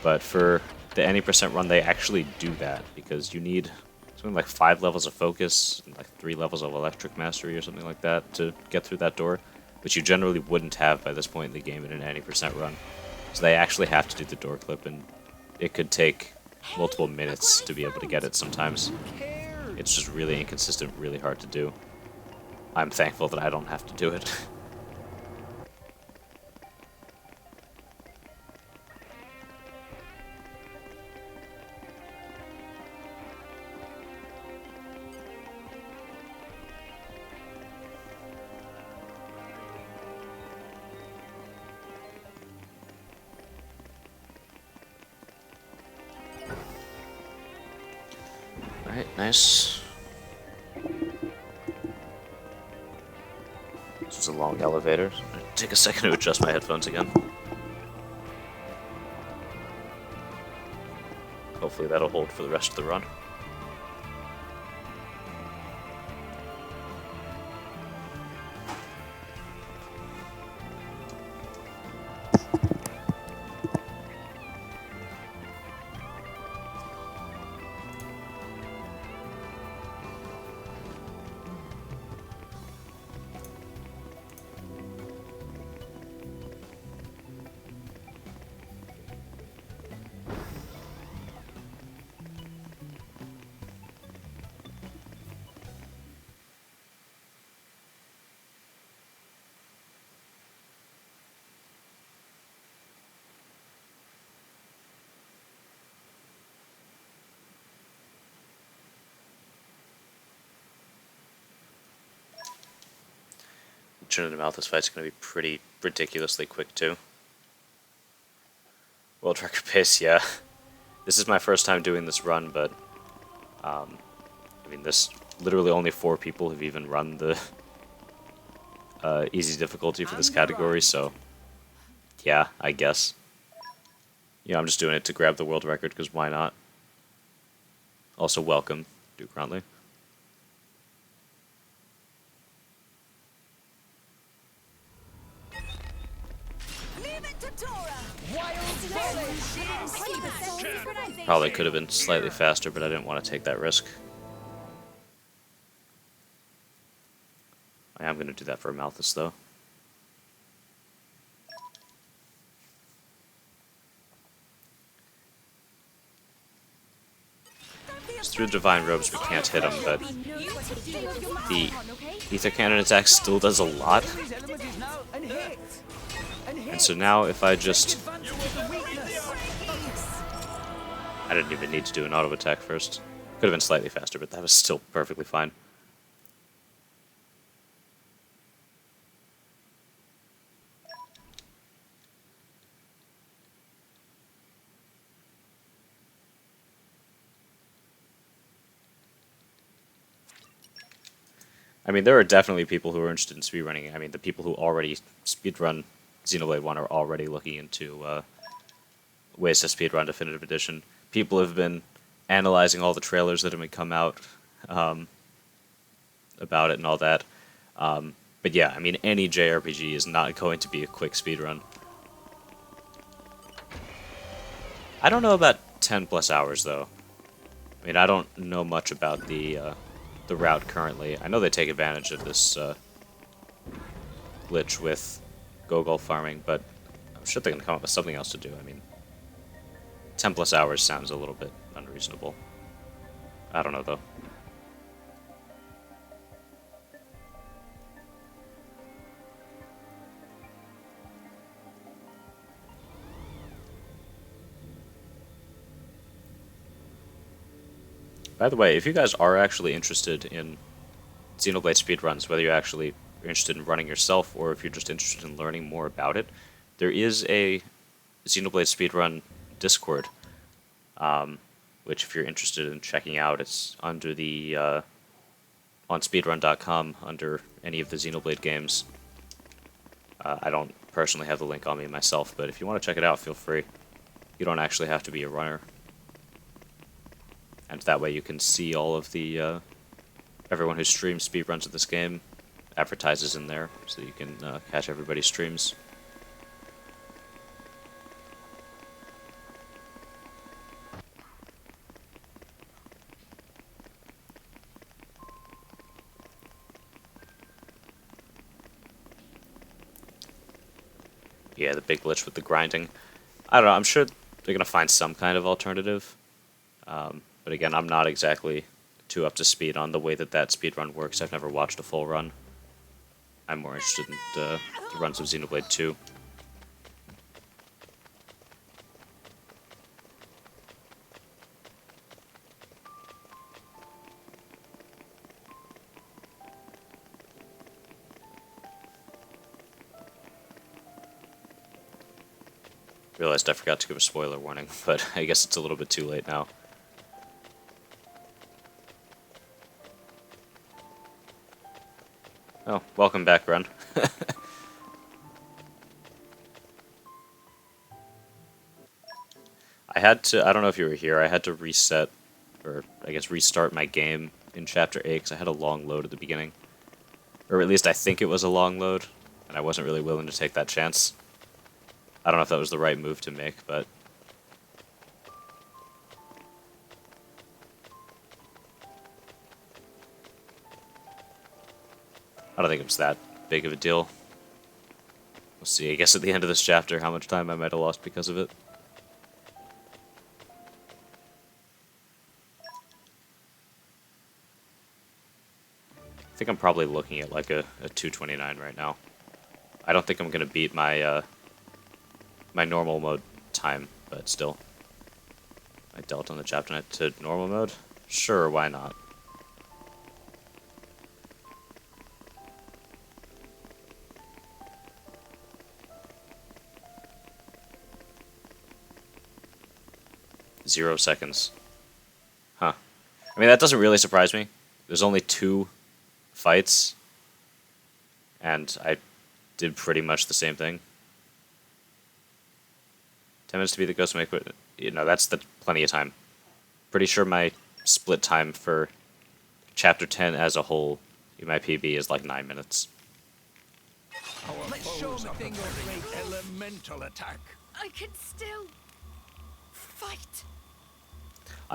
But for the any percent run, they actually do that, because you need something like 5 levels of focus and like 3 levels of electric mastery or something like that to get through that door, which you generally wouldn't have by this point in the game in an any percent run. So they actually have to do the door clip, and it could take multiple minutes to be able to get it sometimes. It's just really inconsistent, really hard to do. I'm thankful that I don't have to do it. Nice. This is a long elevator. So I'm gonna take a second to adjust my headphones again. Hopefully that'll hold for the rest of the run. Turn to mouth, this fight's going to be pretty ridiculously quick too. World record pace, yeah. This is my first time doing this run, but I mean, this literally only 4 people have even run the easy difficulty for this category, so yeah, I guess. Yeah, I'm just doing it to grab the world record because why not? Also, welcome, Duke Grontley. Probably could have been slightly faster, but I didn't want to take that risk. I am going to do that for Malthus, though. Through Divine Robes we can't hit him, but the Ether Cannon attack still does a lot. And so now if I just... I didn't even need to do an auto attack first. Could have been slightly faster, but that was still perfectly fine. I mean, there are definitely people who are interested in speedrunning. I mean, the people who already speedrun Xenoblade 1 are already looking into ways to speedrun Definitive Edition. People have been analyzing all the trailers that have been come out about it and all that. But yeah, I mean, any JRPG is not going to be a quick speedrun. I don't know about 10 plus hours, though. I mean, I don't know much about the route currently. I know they take advantage of this glitch with Gogol farming, but I'm sure they're going to come up with something else to do. I mean, 10 plus hours sounds a little bit unreasonable. I don't know, though. By the way, if you guys are actually interested in Xenoblade speedruns, whether you're actually interested in running yourself or if you're just interested in learning more about it, there is a Xenoblade speedrun Discord, which if you're interested in checking out, it's under the on speedrun.com under any of the Xenoblade games. I don't personally have the link on me myself, but if you want to check it out, feel free. You don't actually have to be a runner. And that way you can see all of the, everyone who streams speedruns of this game advertises in there, so you can catch everybody's streams. Yeah, the big glitch with the grinding. I don't know, I'm sure they're going to find some kind of alternative. But again, I'm not exactly too up to speed on the way that speedrun works. I've never watched a full run. I'm more interested in the runs of Xenoblade 2. Realized I forgot to give a spoiler warning, but I guess it's a little bit too late now. Oh, welcome back, Ren. I don't know if you were here, I had to reset, or I guess restart my game in Chapter 8 because I had a long load at the beginning. Or at least I think it was a long load, and I wasn't really willing to take that chance. I don't know if that was the right move to make, but... I don't think it was that big of a deal. We'll see, I guess at the end of this chapter, how much time I might have lost because of it. I think I'm probably looking at like a 229 right now. I don't think I'm gonna beat my my normal mode time, but still. I dealt on the chapter net to normal mode? Sure, why not? $0 Huh. I mean, that doesn't really surprise me. There's only 2 fights, and I did pretty much the same thing. 10 minutes to be the ghost make, you know, that's plenty of time. Pretty sure my split time for chapter 10 as a whole in my PB is like 9 minutes. Let's show them a thing or three. Elemental attack. I could still fight.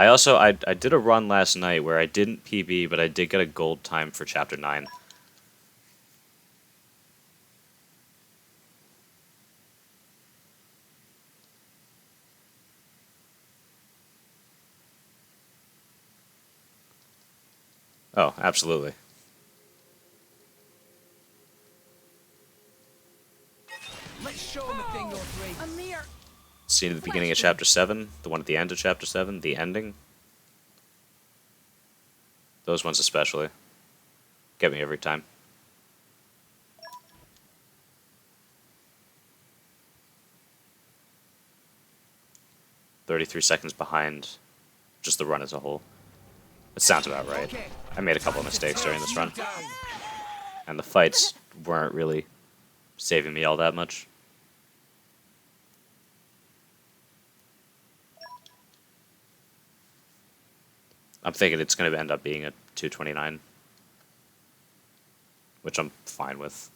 I did a run last night where I didn't PB, but I did get a gold time for chapter 9. Oh, absolutely. Let's show them a thing or three. A mere Scene at the beginning of chapter 7, the one at the end of chapter 7, the ending. Those ones especially. Get me every time. $33 behind just the run as a whole. It sounds about right. I made a couple of mistakes during this run. And the fights weren't really saving me all that much. I'm thinking it's going to end up being a 229, which I'm fine with.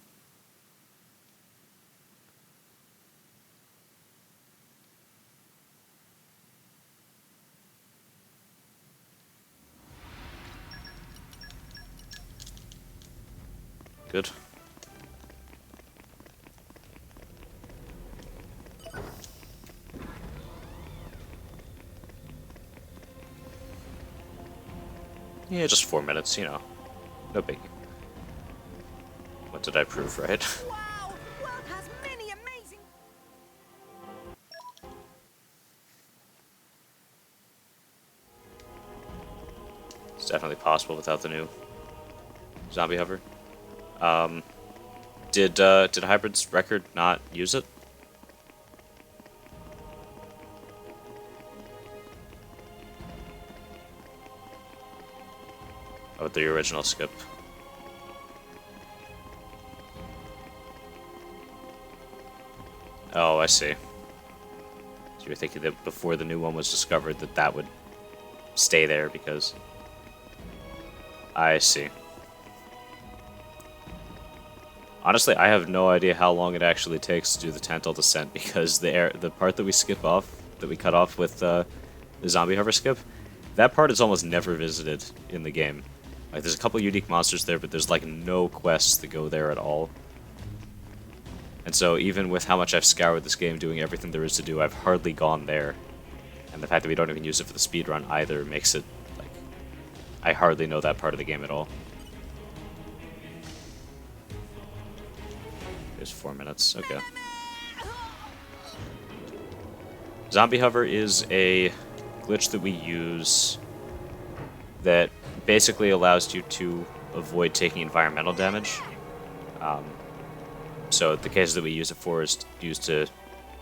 Good. Yeah, just 4 minutes, you know. No biggie. What did I prove right? Wow! World has many amazing... It's definitely possible without the new zombie hover. Did Hybrid's record not use it? Oh, the original skip. Oh, I see. So you're thinking that before the new one was discovered that that would stay there because... I see. Honestly, I have no idea how long it actually takes to do the Tantal Descent because the part that we skip off, that we cut off with the zombie hover skip, that part is almost never visited in the game. Like, there's a couple unique monsters there, but there's like no quests that go there at all. And so even with how much I've scoured this game doing everything there is to do, I've hardly gone there. And the fact that we don't even use it for the speedrun either makes it, like, I hardly know that part of the game at all. There's 4 minutes, okay. Zombie hover is a glitch that we use that basically allows you to avoid taking environmental damage. So the case that we use it for is used to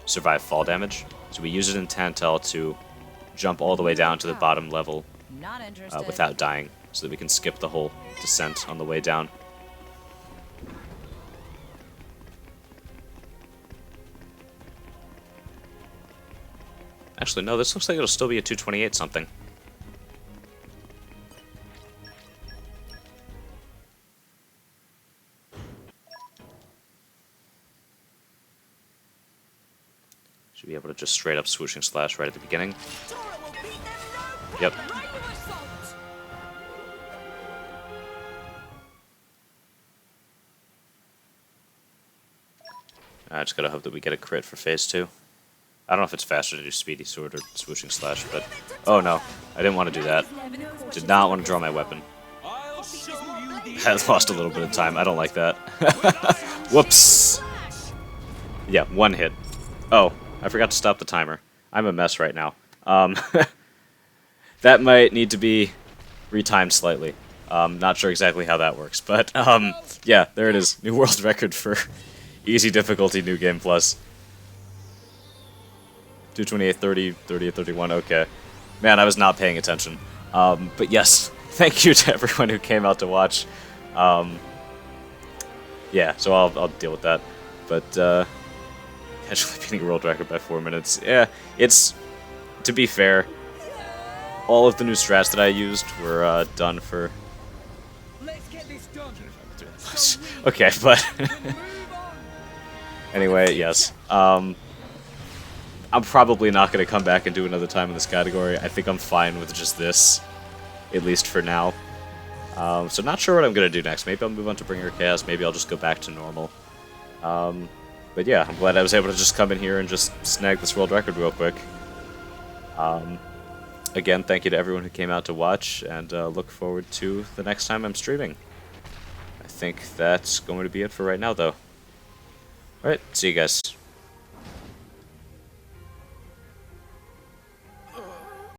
survive fall damage. So we use it in Tantal to jump all the way down to the bottom level Not interested. without dying, so that we can skip the whole descent on the way down. Actually, no, this looks like it'll still be a 228 something. Should be able to just straight up swooshing slash right at the beginning. Tora will beat them no Yep. problem. Rain assault. I just gotta hope that we get a crit for phase 2. I don't know if it's faster to do speedy sword or swooshing slash, but... Oh no, I didn't want to do that. Did not want to draw my weapon. I'll show you the I lost a little bit of time, I don't like that. Whoops! Yeah, 1 hit. Oh, I forgot to stop the timer. I'm a mess right now. That might need to be retimed slightly. Not sure exactly how that works, but yeah, there it is. New world record for easy difficulty, New Game Plus. 228, 30, 30, 31, okay. Man, I was not paying attention. But yes, thank you to everyone who came out to watch. Yeah, so I'll deal with that. But, actually beating a world record by 4 minutes. Yeah, it's, to be fair, all of the new strats that I used were done for... Let's get this done. Okay, but... Move on. Anyway, yes. I'm probably not going to come back and do another time in this category. I think I'm fine with just this, at least for now. So not sure what I'm going to do next. Maybe I'll move on to Bringer Chaos. Maybe I'll just go back to normal. But yeah, I'm glad I was able to just come in here and just snag this world record real quick. Again, thank you to everyone who came out to watch, and look forward to the next time I'm streaming. I think that's going to be it for right now, though. Alright, see you guys.